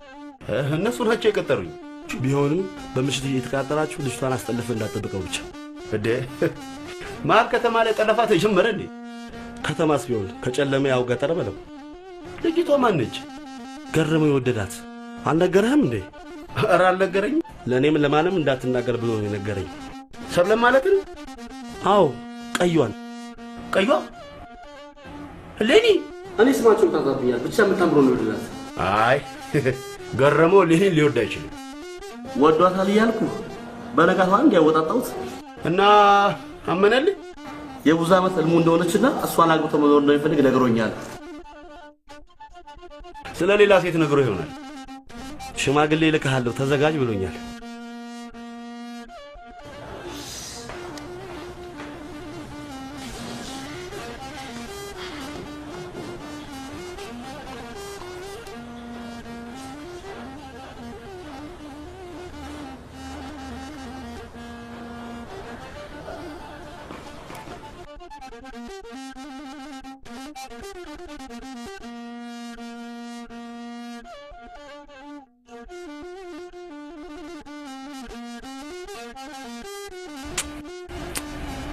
እነሱ ናቸው የቀጠሩኝ። ቢሆንም በምሽት እየተቀጣጠራችሁ ልጅቷን አስጠልፈ እንዳትጠብቀው ብቻ። እንዴ መሀል ከተማ ላይ ጠለፋ ተጀመረ እንዴ? ከተማስ ቢሆን ከጨለመ ያው ገጠር በለው። ልጅቷ ማን ነች? ገረመው የወደዳት አልነገረህም እንዴ? ኧረ አልነገረኝም። ለእኔም ለማንም እንዳትናገር ብሎ ነው የነገረኝ። ሰብለ ማለት ነው? አዎ ቀዩዋን። ቀዩዋ እሌኒ? እኔ ስማቸውን ታዛብኛል። ብቻ የምታምሮ ነው ይወደዳት። አይ ገረመው እሌኒን ሊወድ አይችልም። ወዷታል እያልኩ በነጋቷ እንዲያወጣጣሁት እና አመነልኝ። የብዙ ዓመት ህልሙ እንደሆነችና እሷን አግብቶ መኖር እንደሚፈልግ ነግሮኛል። ስለ ሌላ ሴት ነግሮ ይሆናል። ሽማግሌ ልከሃለሁ ተዘጋጅ ብሎኛል።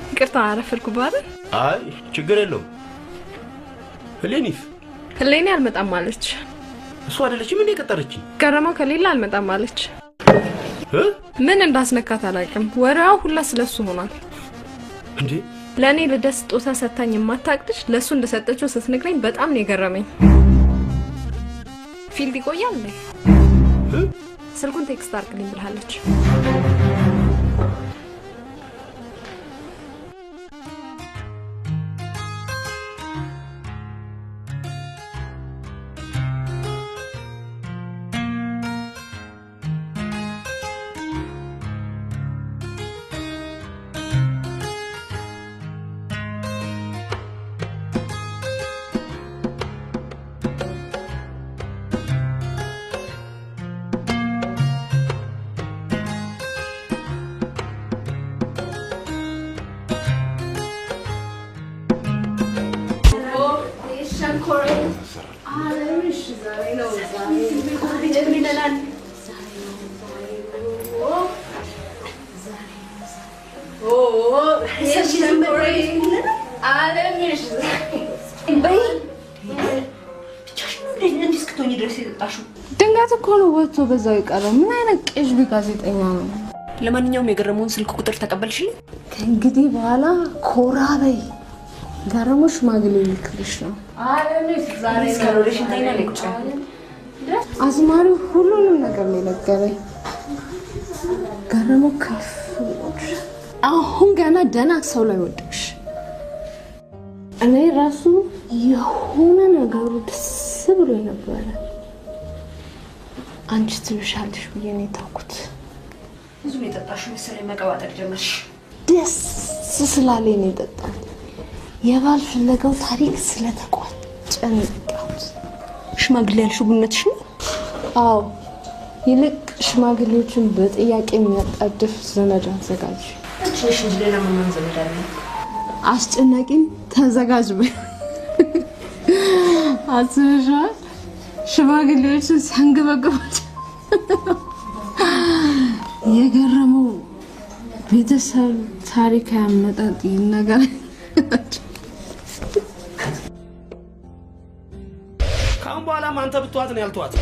ይቅርታ አረፈድኩ ባለ። አይ ችግር የለውም። እሌኒስ? እሌኒ አልመጣም አለች። እሱ አይደለችም እንዴ የቀጠረችኝ? ገረመው ከሌላ አልመጣም አለች። ምን እንዳስነካት አላውቅም። ወሬዋ ሁላ ስለሱ ሆኗል። እንዴ ለኔ ልደት ስጦታ ሰጣኝ የማታቅልሽ ለሱ እንደሰጠችው ስትነግረኝ በጣም ነው የገረመኝ። ፊልድ ይቆያል እንዴ? ስልኩን ቴክስት አድርግልኝ ብላለች። ድንገት እኮ ነው ወጥቶ በዛው የቀረው። ምን አይነት ቅዥቢ ጋዜጠኛ ነው? ለማንኛውም የገረመውን ስልክ ቁጥር ተቀበልሽልኝ? ከእንግዲህ በኋላ ኮራ በይ። ገረመው ሽማግሌ ልክልሽ ነው። አዝማሪው ሁሉንም ነገር ነው የነገረኝ። ገረመው ከፍ አሁን ገና ደህና ሰው ላይ ወደቅሽ። እኔ ራሱ የሆነ ነገሩ ደስ ብሎ ነበረ። አንቺ ትብሻለሽ ብዬ ነው የታውኩት። ብዙ ነው የጠጣሽው መሰለኝ፣ መቀባጠር ጀመርሽ። ደስ ስላለኝ ነው የጠጣሁት። የባል ፍለጋው ታሪክ ስለተቋጨ ነው የጠጣሁት። ሽማግሌ ያልሽው ቡነትሽ ነው? አዎ፣ ይልቅ ሽማግሌዎችን በጥያቄ የሚያጣድፍ ዘመድ አዘጋጅ። ትንሽ እንጂ ሌላ ምን ዘመድ አለ? አስጨናቂም ተዘጋጅ በይ። አስበሻል? ሽማግሌዎችን ሲያንገበግባቸው የገረመው ቤተሰብ ታሪክ ያመጣጥ ነገር ካሁን በኋላም አንተ ብትዋት ነው ያልተዋት።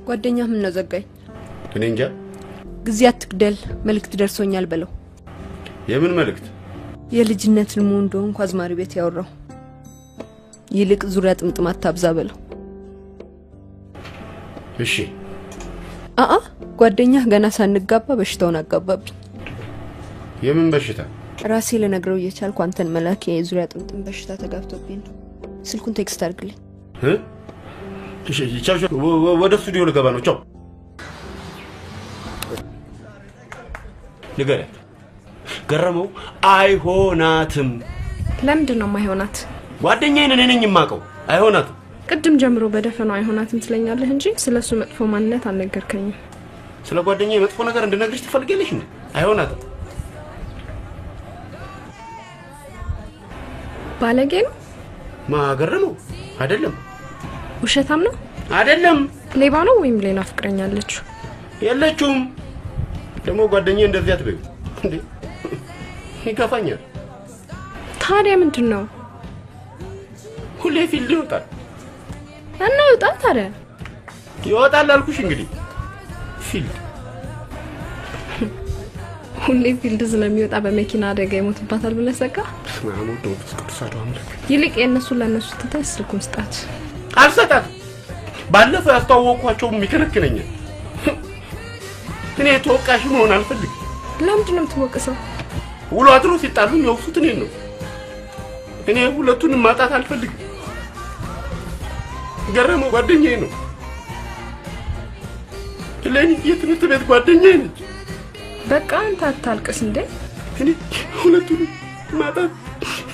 ጓደኛ ምን ነው ዘጋኝ? እኔ እንጃ። ጊዜ አትግደል፣ መልእክት ደርሶኛል በለው። የምን መልእክት? የልጅነት ልሙ እንደሆንኩ አዝማሪ ቤት ያወራው። ይልቅ ዙሪያ ጥምጥም አታብዛ በለው። እሺ። ጓደኛ ገና ሳንጋባ በሽታውን አጋባብኝ። የምን በሽታ? ራሴ ለነግረው እየቻልኩ አንተን መላክ የዙሪያ ጥምጥም በሽታ ተጋብቶብኝ ነው። ስልኩን ቴክስት አድርግልኝ። እሺ፣ ቻው። ወደ ስቱዲዮ ልገባ ነው። ቻው። ንገሪያት ገረመው አይሆናትም። ለምንድን ነው የማይሆናት? ጓደኛዬን እኔ ነኝ የማውቀው። አይሆናትም። ቅድም ጀምሮ በደፈናው አይሆናትም ትለኛለህ እንጂ ስለሱ መጥፎ ማንነት አልነገርከኝም። ስለ ጓደኛዬ መጥፎ ነገር እንድነግርሽ ትፈልጊያለሽ እንዴ? አይሆናትም። ባለጌ ነው። ገረመው አይደለም። ውሸታም ነው አይደለም። ሌባ ነው ወይም ሌላ ፍቅረኛ አለችው? የለችውም። ደግሞ ጓደኛዬ እንደዚህ አትበይ እንዴ፣ ይከፋኛል። ታዲያ ምንድን ነው? ሁሌ ፊልድ ይወጣል እና ይወጣል። ታዲያ ይወጣል አልኩሽ። እንግዲህ ፊልድ ሁሌ ፊልድ ስለሚወጣ በመኪና አደጋ ይሞትባታል ብለህ ሰጋ? ይልቅ የእነሱን ለእነሱ ትተህ ስልኩን ስጣት። አልሰጣት። ባለፈው ያስተዋወቅኳቸው ይከለክለኛል። እኔ ተወቃሽ መሆን አልፈልግም። ለምንድን ነው የምትወቅሰው? ውሎ አድሮ ሲጣሉ የሚወቅሱት እኔን ነው። እኔ ሁለቱንም ማጣት አልፈልግም። ገረመው ጓደኛዬ ነው። ለኔ የትምህርት ቤት ጓደኛዬ ነች። በቃ አንተ አታልቅስ እንዴ። እኔ ሁለቱንም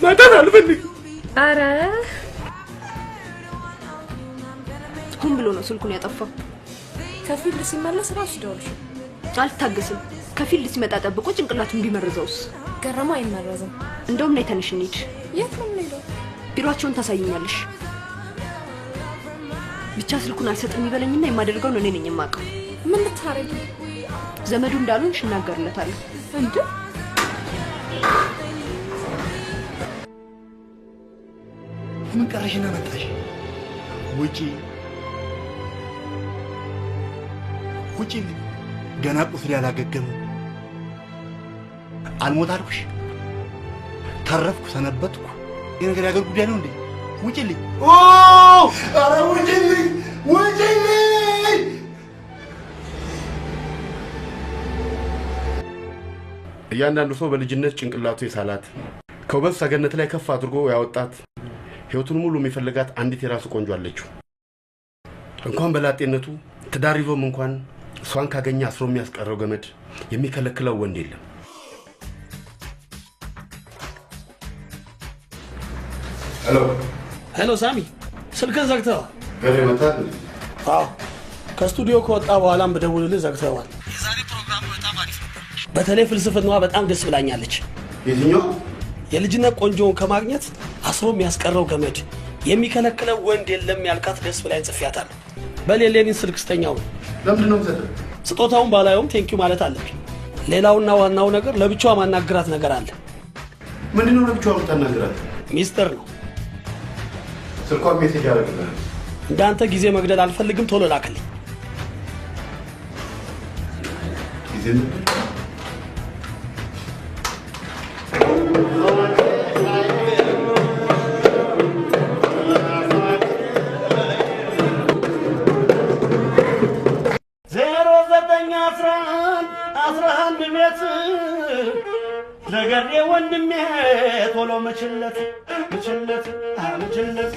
ማጣት አልፈልግም። አረ ሆን ብሎ ነው ስልኩን ያጠፋው። ከፊልድ ሲመለስ ራሱ ደውልሽ። አልታገስም። ከፊልድ ሲመጣ ጠብቆ ጭንቅላቱን ቢመርዘውስ? ገረመው አይመረዝም። እንደውም ነይ ተነሽ እንሂድ። የት ነው የምንሄደው? ቢሮአቸውን ታሳይኛለሽ። ብቻ ስልኩን አልሰጥም ይበለኝና የማደርገውን እኔ ነኝ የማውቀው። ምን ልታረጊ? ዘመዱ እንዳልሆንሽ እናገርለታለሁ። እንዴ ምን ቀረሽና መጣሽ? ውጪ ገና ቁስል ያላገገመ አልሞት አልኩሽ። ተረፍኩ፣ ሰነበትኩ። ይሄ ነገር ያገር ጉዳይ ነው እንዴ? ውጪልኝ! ኧረ ውጪልኝ! እያንዳንዱ ሰው በልጅነት ጭንቅላቱ የሳላት ከውበት ሰገነት ላይ ከፍ አድርጎ ያወጣት ህይወቱን ሙሉ የሚፈልጋት አንዲት የራሱ ቆንጆ አለችው። እንኳን በላጤነቱ ትዳር ይዞም እንኳን እሷን ካገኘ አስሮ የሚያስቀረው ገመድ የሚከለክለው ወንድ የለም። ሄሎ ሳሚ፣ ስልክህን ዘግተዋል። ገሬ መጣት? አዎ፣ ከስቱዲዮ ከወጣ በኋላም በደውልልህ ዘግተዋል። የዛሬ ፕሮግራም በጣም አሪፍ ነበር። በተለይ ፍልስፍናዋ በጣም ደስ ብላኛለች። የትኛው? የልጅነት ቆንጆውን ከማግኘት አስሮ የሚያስቀረው ገመድ የሚከለክለው ወንድ የለም ያልካት ደስ ብላኝ ጽፌያታለሁ። በሌሌኒን ስልክ ስተኛው ለምንድን ነው የምትሰጠው? ስጦታውን ባላየውም ቴንኪው ማለት አለብኝ። ሌላውና ዋናው ነገር ለብቻዋ ማናገራት ነገር አለ። ምንድነው ለብቻዋ የምታናግራት? ሚስጥር ነው። ስልኳን ሜሴጅ ያደርግልሃል። እንዳንተ ጊዜ መግደል አልፈልግም፣ ቶሎ ላክልኝ። ጊዜ ነገሬ ወንድሜ ቶሎ መችለት መችለት መችለት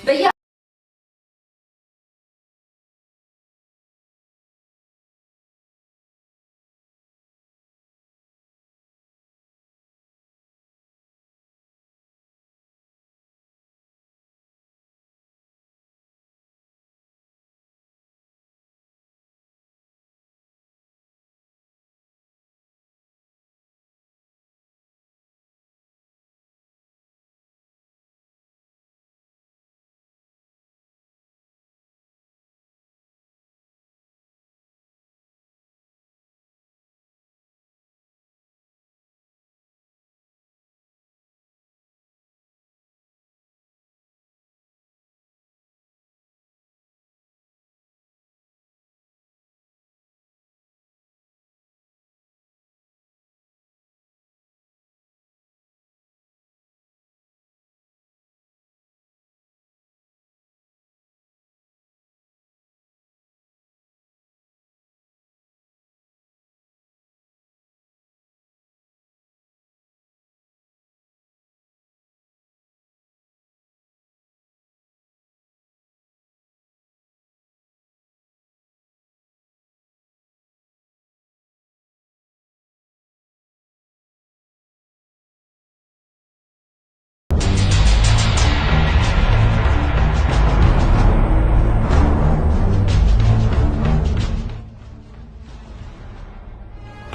በያ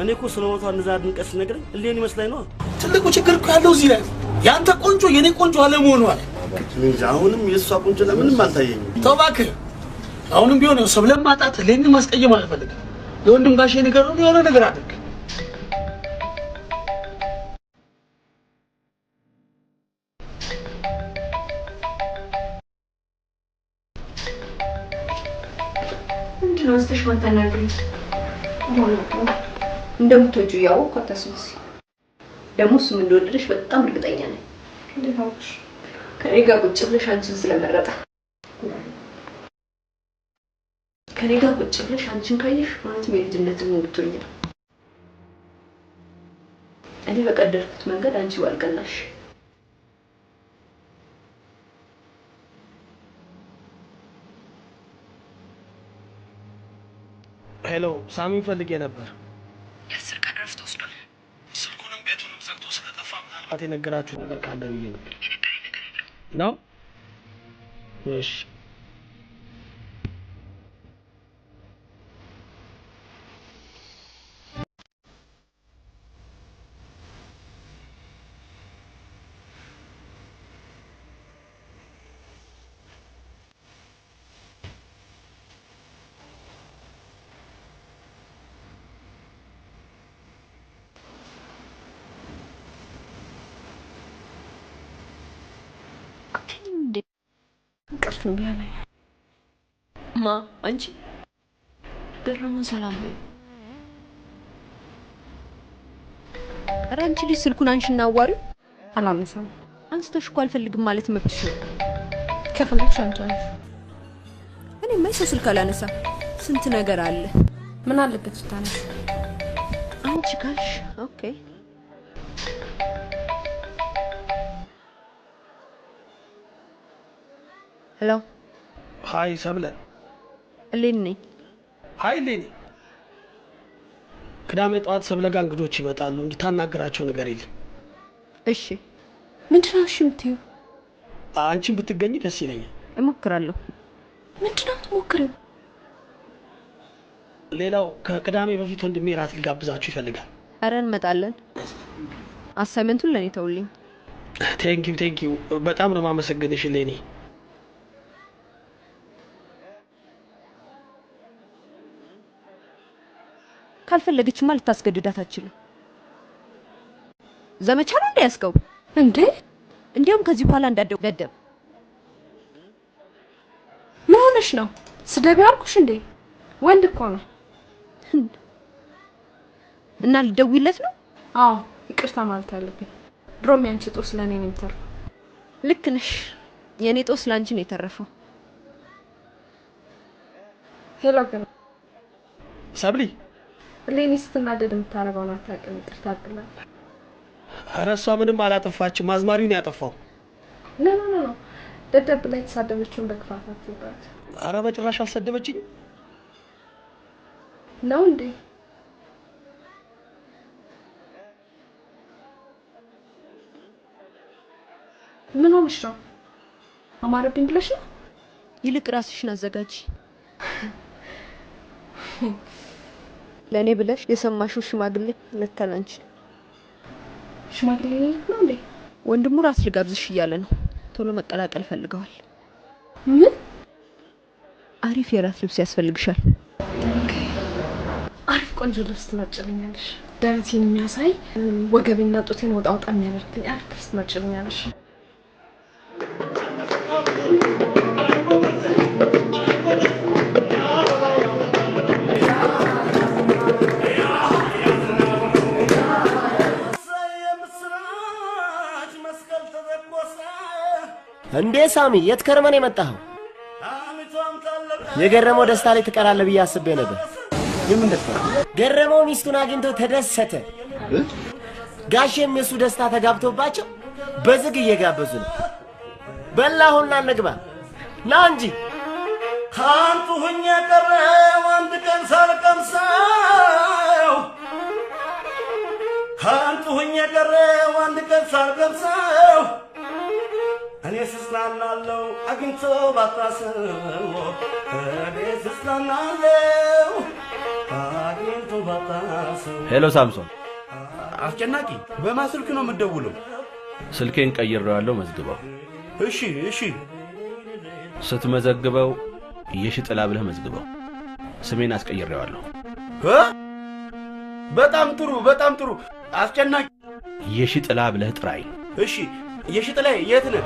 እኔ እኮ ስለሞቷ እንደዛ አድንቀስ ነግረኝ እሌን ይመስላኝ ነው። ትልቁ ችግር እኮ ያለው እዚህ ላይ ያንተ ቆንጆ የኔ ቆንጆ አለመሆኑ አለ። አሁንም የእሷ ቆንጆ ለምንም አልታየኝም። ተው እባክህ። አሁንም ቢሆን ሰብለም ማጣት እሌን ማስቀየም አልፈልግም። የወንድም ጋሼ ነገር ነው የሆነ ነገር አድርግ። ምንድነው እስተሽ ማታናግሪ? እንደምትወጁ ያውቁ አታስመስይ። ደግሞ እሱም እንደወደደሽ በጣም እርግጠኛ ነኝ። እንዴት አውቅሽ? ከኔ ጋር ቁጭ ብለሽ አንቺን ስለመረጠ። ከኔ ጋር ቁጭ ብለሽ አንቺን ካየሽ ማለት የልጅነትን እንድትሆኝ ነው። እኔ በቀደርኩት መንገድ አንቺ ባልቀናሽ። ሄሎ ሳሚን ፈልጌ ነበር። የ10 ቀን ረፍት ወስዷል። ስልኩንም ቤቱንም ዘግቶ ስለጠፋ ምናልባት የነገራችሁ ነገር ካለ ብዬ ነው። እሺ እንቅልፍ እምቢ አለኝ። ማ አንቺ ገረመው ሰላም በይ። ኧረ አንቺ ልጅ ስልኩን አንሺና አዋሪው። አላነሳም። አንስተሽ እኮ አልፈልግም ማለት መብትሽ ነው። ከፈለግሽ አንቺ አንሺ። እኔማ የሰው ስልክ አላነሳም። ስንት ነገር አለ። ምን አለበት ስታነሺ? አንቺ ካልሽ ኦኬ። ሄሎ ሃይ ሰብለ። እሌኒ ነኝ። ሃይ እሌኒ። ቅዳሜ ጠዋት ሰብለ ጋር እንግዶች ይመጣሉ። እንድታናገራቸው ነገር የለም። እሺ ምንድነው? እሺ የምትይው? አንቺን ብትገኝ ደስ ይለኛል። እሞክራለሁ። ምንድነው የምትሞክሪው? ሌላው ከቅዳሜ በፊት ወንድሜ ራት ሊጋብዛችሁ ይፈልጋል። ኧረ እንመጣለን። አሳይመንቱን ለኔ ተውልኝ። ቴንኪው በጣም ነው የማመሰግንሽ እሌኒ። ካልፈለገችማ ልታስገድዳት አትችልም። ዘመቻ ነው እንደ ያስከው እንዴ? እንዲያውም ከዚህ በኋላ እንዳትደብ። ምን ሆነሽ ነው? ስደቢው አልኩሽ እንዴ? ወንድ እኮ ነው። እና ልደውይለት ነው? አዎ ይቅርታ ማለት አለብኝ። ድሮም ያንቺ ጦስ ለኔ ነው የሚተርፈው። ልክ ነሽ። የኔ ጦስ ላንቺ ነው የተረፈው። ሄሎ ግን ሰብሊ እሌኒ ስትናደድ የምታረገውን አታውቅም። ይቅርታ አድርግላት። ኧረ እሷ ምንም አላጠፋችም። አዝማሪው ነው ያጠፋው። ኖ ደደብ ላይ ተሳደበችውን በክፋት አትይባት። ኧረ በጭራሽ አልሰደበችኝ ነው እንዴ? ምን ሆነሽ ነው? አማረብኝ ብለሽ ነው? ይልቅ ራስሽን አዘጋጂ። ለኔ ብለሽ የሰማሽው ሽማግሌ ለካላንቺ ሽማግሌ ነው እንዴ? ወንድሙ ራስ ልጋብዝሽ እያለ ነው። ቶሎ መቀላቀል ፈልገዋል። ምን? አሪፍ የራስ ልብስ ያስፈልግሻል። አሪፍ ቆንጆ ልብስ ትመርጭልኛለሽ። ደረቴን የሚያሳይ ወገቤና ጡቴን ወጣ ወጣ የሚያደርግልኝ አሪፍ ልብስ ትመርጭልኛለሽ። እንዴ ሳሚ የት ከርመን የመጣኸው? የገረመው ደስታ ላይ ትቀራለህ ብዬ አስቤ ነበር። የምን ደስታ? ገረመው ሚስቱን አግኝቶ ተደሰተ። ጋሼም የሱ ደስታ ተጋብቶባቸው በዝግ እየጋበዙ ነው። በላሁና እንግባ ና እንጂ። ካንቱ ሁኜ ቀረው አንድ ቀን ሳልቀምሰው፣ ካንቱ ሁኜ ቀረው አንድ ቀን ሳልቀምሰው፣ እኔ ስስናናለው አግኝቶ ባታሰው፣ እኔ ስስናናለው አግኝቶ ባታሰው። ሄሎ ሳምሶን። አስጨናቂ በማን ስልክ ነው የምትደውለው? ስልኬን ቀይሬዋለሁ፣ መዝግበው። እሺ ስትመዘግበው የሽጥላ ብለህ መዝግበው። ስሜን አስቀይሬዋለሁ። በጣም ጥሩ አስጨናቂ። የሽጥላ ብለህ ጥራኝ። እሺ የሽጥላ የት ነህ?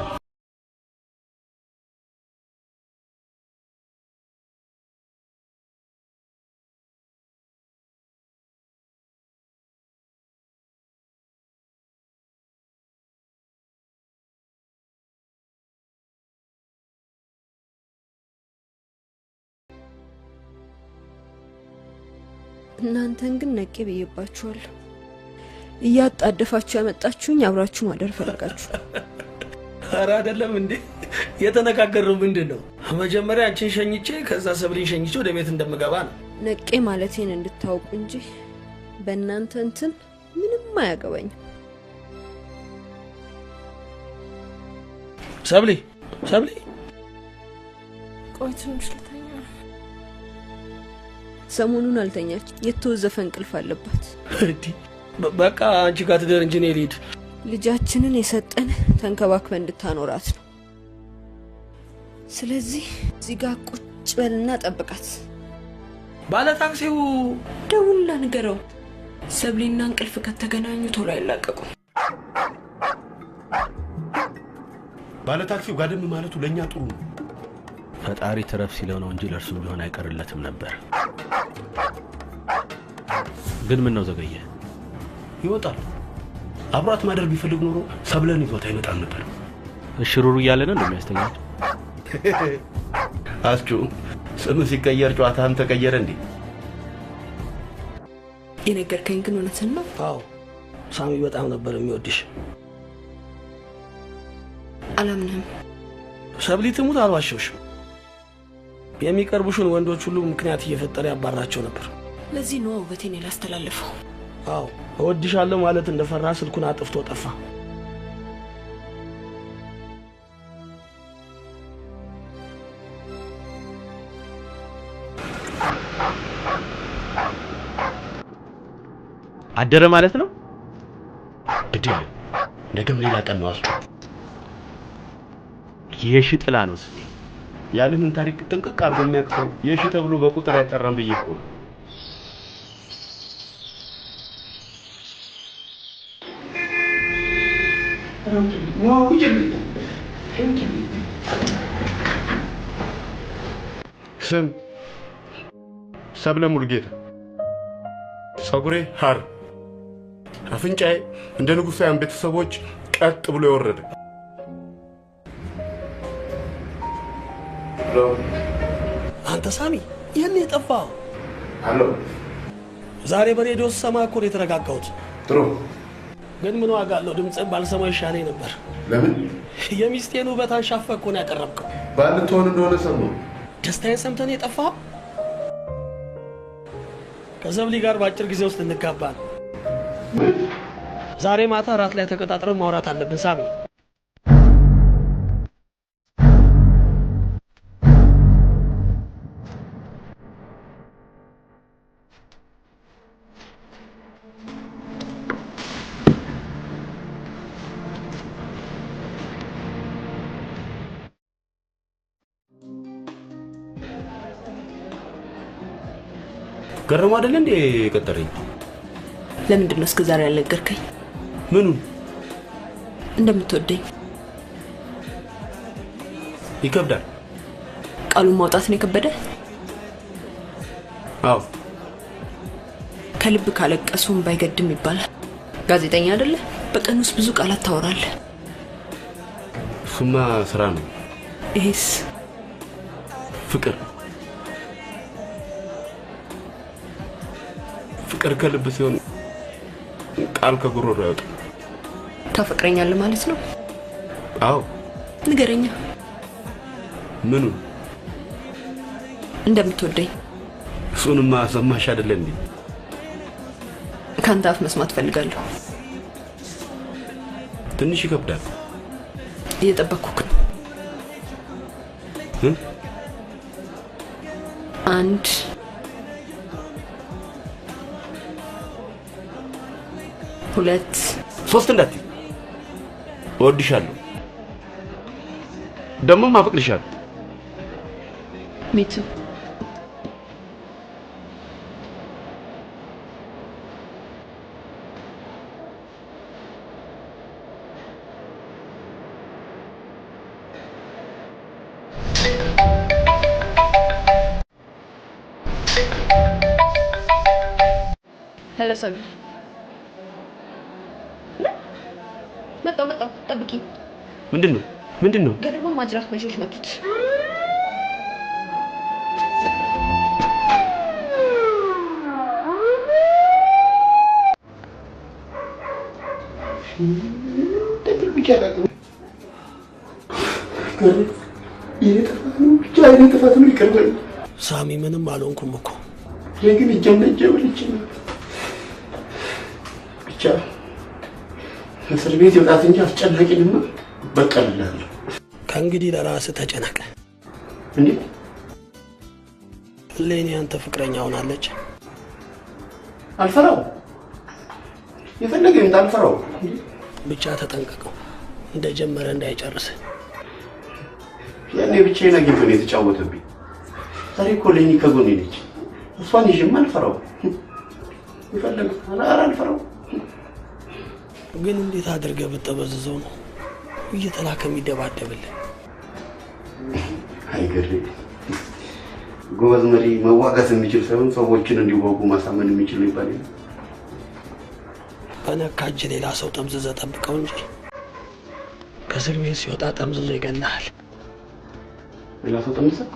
እናንተን ግን ነቄ ብዬባችኋለሁ። እያጣደፋችሁ ያመጣችሁኝ አብራችሁ ማደር ፈለጋችሁ። ኧረ አይደለም እንዴ የተነጋገርነው ምንድነው? መጀመሪያ አንቺን ሸኝቼ ከዛ ሰብሪን ሸኝቼ ወደ ቤት እንደምገባ ነው። ነቄ ማለቴን እንድታውቁ እንጂ በእናንተ እንትን ምንም አያገባኝ። ሰብሊ ቆይ ትንሽ ልተኛ። ሰሞኑን አልተኛች፣ የተወዘፈ እንቅልፍ አለባት። በቃ አንቺ ጋር ትደር እንጂ እኔ ልሂድ። ልጃችንን የሰጠን ተንከባክበን እንድታኖራት ነው። ስለዚህ እዚህ ጋር ቁጭ በልና ጠብቃት። ባለ ታክሲው ደውልና ንገረው። ሰብሊና እንቅልፍ ከተገናኙ ቶሎ አይላቀቁ። ባለ ታክሲው ጋደም ማለቱ ለኛ ጥሩ ነው። ፈጣሪ ተረፍ ሲለው ነው እንጂ ለርሱ ቢሆን አይቀርለትም ነበር። ግን ምን ነው ዘገየ? ይወጣል። አብሯት ማደር ቢፈልግ ኖሮ ሰብለን ይዞት አይመጣም ነበር። እሽሩሩ እያለ ነው እንደሚያስተኛው። አስቹ ስም ሲቀየር ጨዋታም ተቀየረ እንዴ? የነገርከኝ ግን እውነትን ነው? አዎ ሳሚ በጣም ነበር የሚወድሽ። አላምንም። ሰብሊ ትሙት አልዋሸሁሽም። የሚቀርቡሽን ወንዶች ሁሉ ምክንያት እየፈጠረ ያባራቸው ነበር። ለዚህ ነው ውበቴን ያላስተላልፈው። አዎ እወድሻለሁ ማለት እንደፈራ ስልኩን አጥፍቶ ጠፋ። አደረ ማለት ነው። ግድ ነገም ሌላ ቀን ነው። አስቹ የሺ ጥላ ነው። ያለንን ታሪክ ጥንቅቅ አድርጎ የሚያውቀው የሺ ተብሎ በቁጥር አይጠራም ብዬ እኮ ስም ሰብለ ሙልጌታ፣ ጸጉሬ ሐር፣ አፍንጫዬ እንደ ንጉሳውያን ቤተሰቦች ቀጥ ብሎ የወረደ። አንተ ሳሚ የኔ የጠፋው? አሎ ዛሬ በሬዲዮ ሰማ እኮ ነው የተረጋጋሁት። ጥሩ ግን ምን ዋጋ አለው? ድምጽን ባልሰማው ይሻለኝ ነበር። ለምን? የሚስቴን ውበት አንሻፈህ እኮ ነው ያቀረብከው። ባልትሆን እንደሆነ ሰማሁ። ደስታዬን ሰምተህ ነው የጠፋው? ከሰብሊ ጋር በአጭር ጊዜ ውስጥ እንጋባ ነው። ዛሬ ማታ ራት ላይ ተቀጣጥረን ማውራት አለብን ሳሚ። ገረሙ አይደል እንዴ የቀጠረኝ? ለምንድን ነው እስከዛሬ ያልነገርከኝ? ምኑን? እንደምትወደኝ። ይከብዳል። ቃሉን ማውጣት ነው የከበደ? አዎ። ከልብ ካለቀሱም ባይገድም ይባላል። ጋዜጠኛ አይደለ? በቀን ውስጥ ብዙ ቃላት ታወራለህ። እሱማ ስራ ነው። ይሄስ? ፍቅር ፍቅር ከልብ ሲሆን ቃል ከጉሮሮ አይወጣም። ታፈቅረኛለህ ማለት ነው? አዎ። ንገረኛ። ምኑ? እንደምትወደኝ። እሱንማ ሰማሽ አይደለ እንዴ? ካንተ አፍ መስማት ፈልጋለሁ። ትንሽ ይከብዳል። እየጠበቅኩህ ነው። አንድ ሁለት ሶስት እንዳትይ። እወድሻለሁ ደግሞ አፈቅርሻለሁ። ሚቱ ሄሎ ሰቢ። መጣሁ ጠብቂ። ምንድነው? ገደባ ማጅራት መሾች መጡት። ደብል ብቻ ነው ብቻ አይነት ጥፋት ነው ይቀርበኝ። ሳሚ ምንም አልሆንኩም እኮ ግን እጄም ለእጄ በልቼ ነው ብቻ እስር ቤት ይወጣት እንጂ አስጨነቂኝማ በቀልላለሁ። ከእንግዲህ ለራስህ ተጨነቅ። እንዴት ሌኒ አንተ ፍቅረኛ ሆናለች? አልፈራው የፈለገ ይምጣ አልፈራው። ብቻ ተጠንቀቀው እንደጀመረ እንዳይጨርስ። ያኔ ብቻዬን አግኝቶ ነው የተጫወተብኝ። ዛሬ እኮ ሌኒ ከጎኔ ነች። እሷን ይዤማ አልፈራው። ይፈልግ አልፈራው። ግን እንዴት አድርገህ ብትጠበዝዘው ነው እየተላከ የሚደባደብልህ? አይገርም። ጎበዝ መሪ መዋጋት የሚችል ሳይሆን ሰዎችን እንዲዋጉ ማሳመን የሚችል ይባላል። በነካ እጅ ሌላ ሰው ጠምዝዘህ ጠብቀው እንጂ ከእስር ቤት ሲወጣ ጠምዝዞ ይገናል። ሌላ ሰው ጠምዝዘህ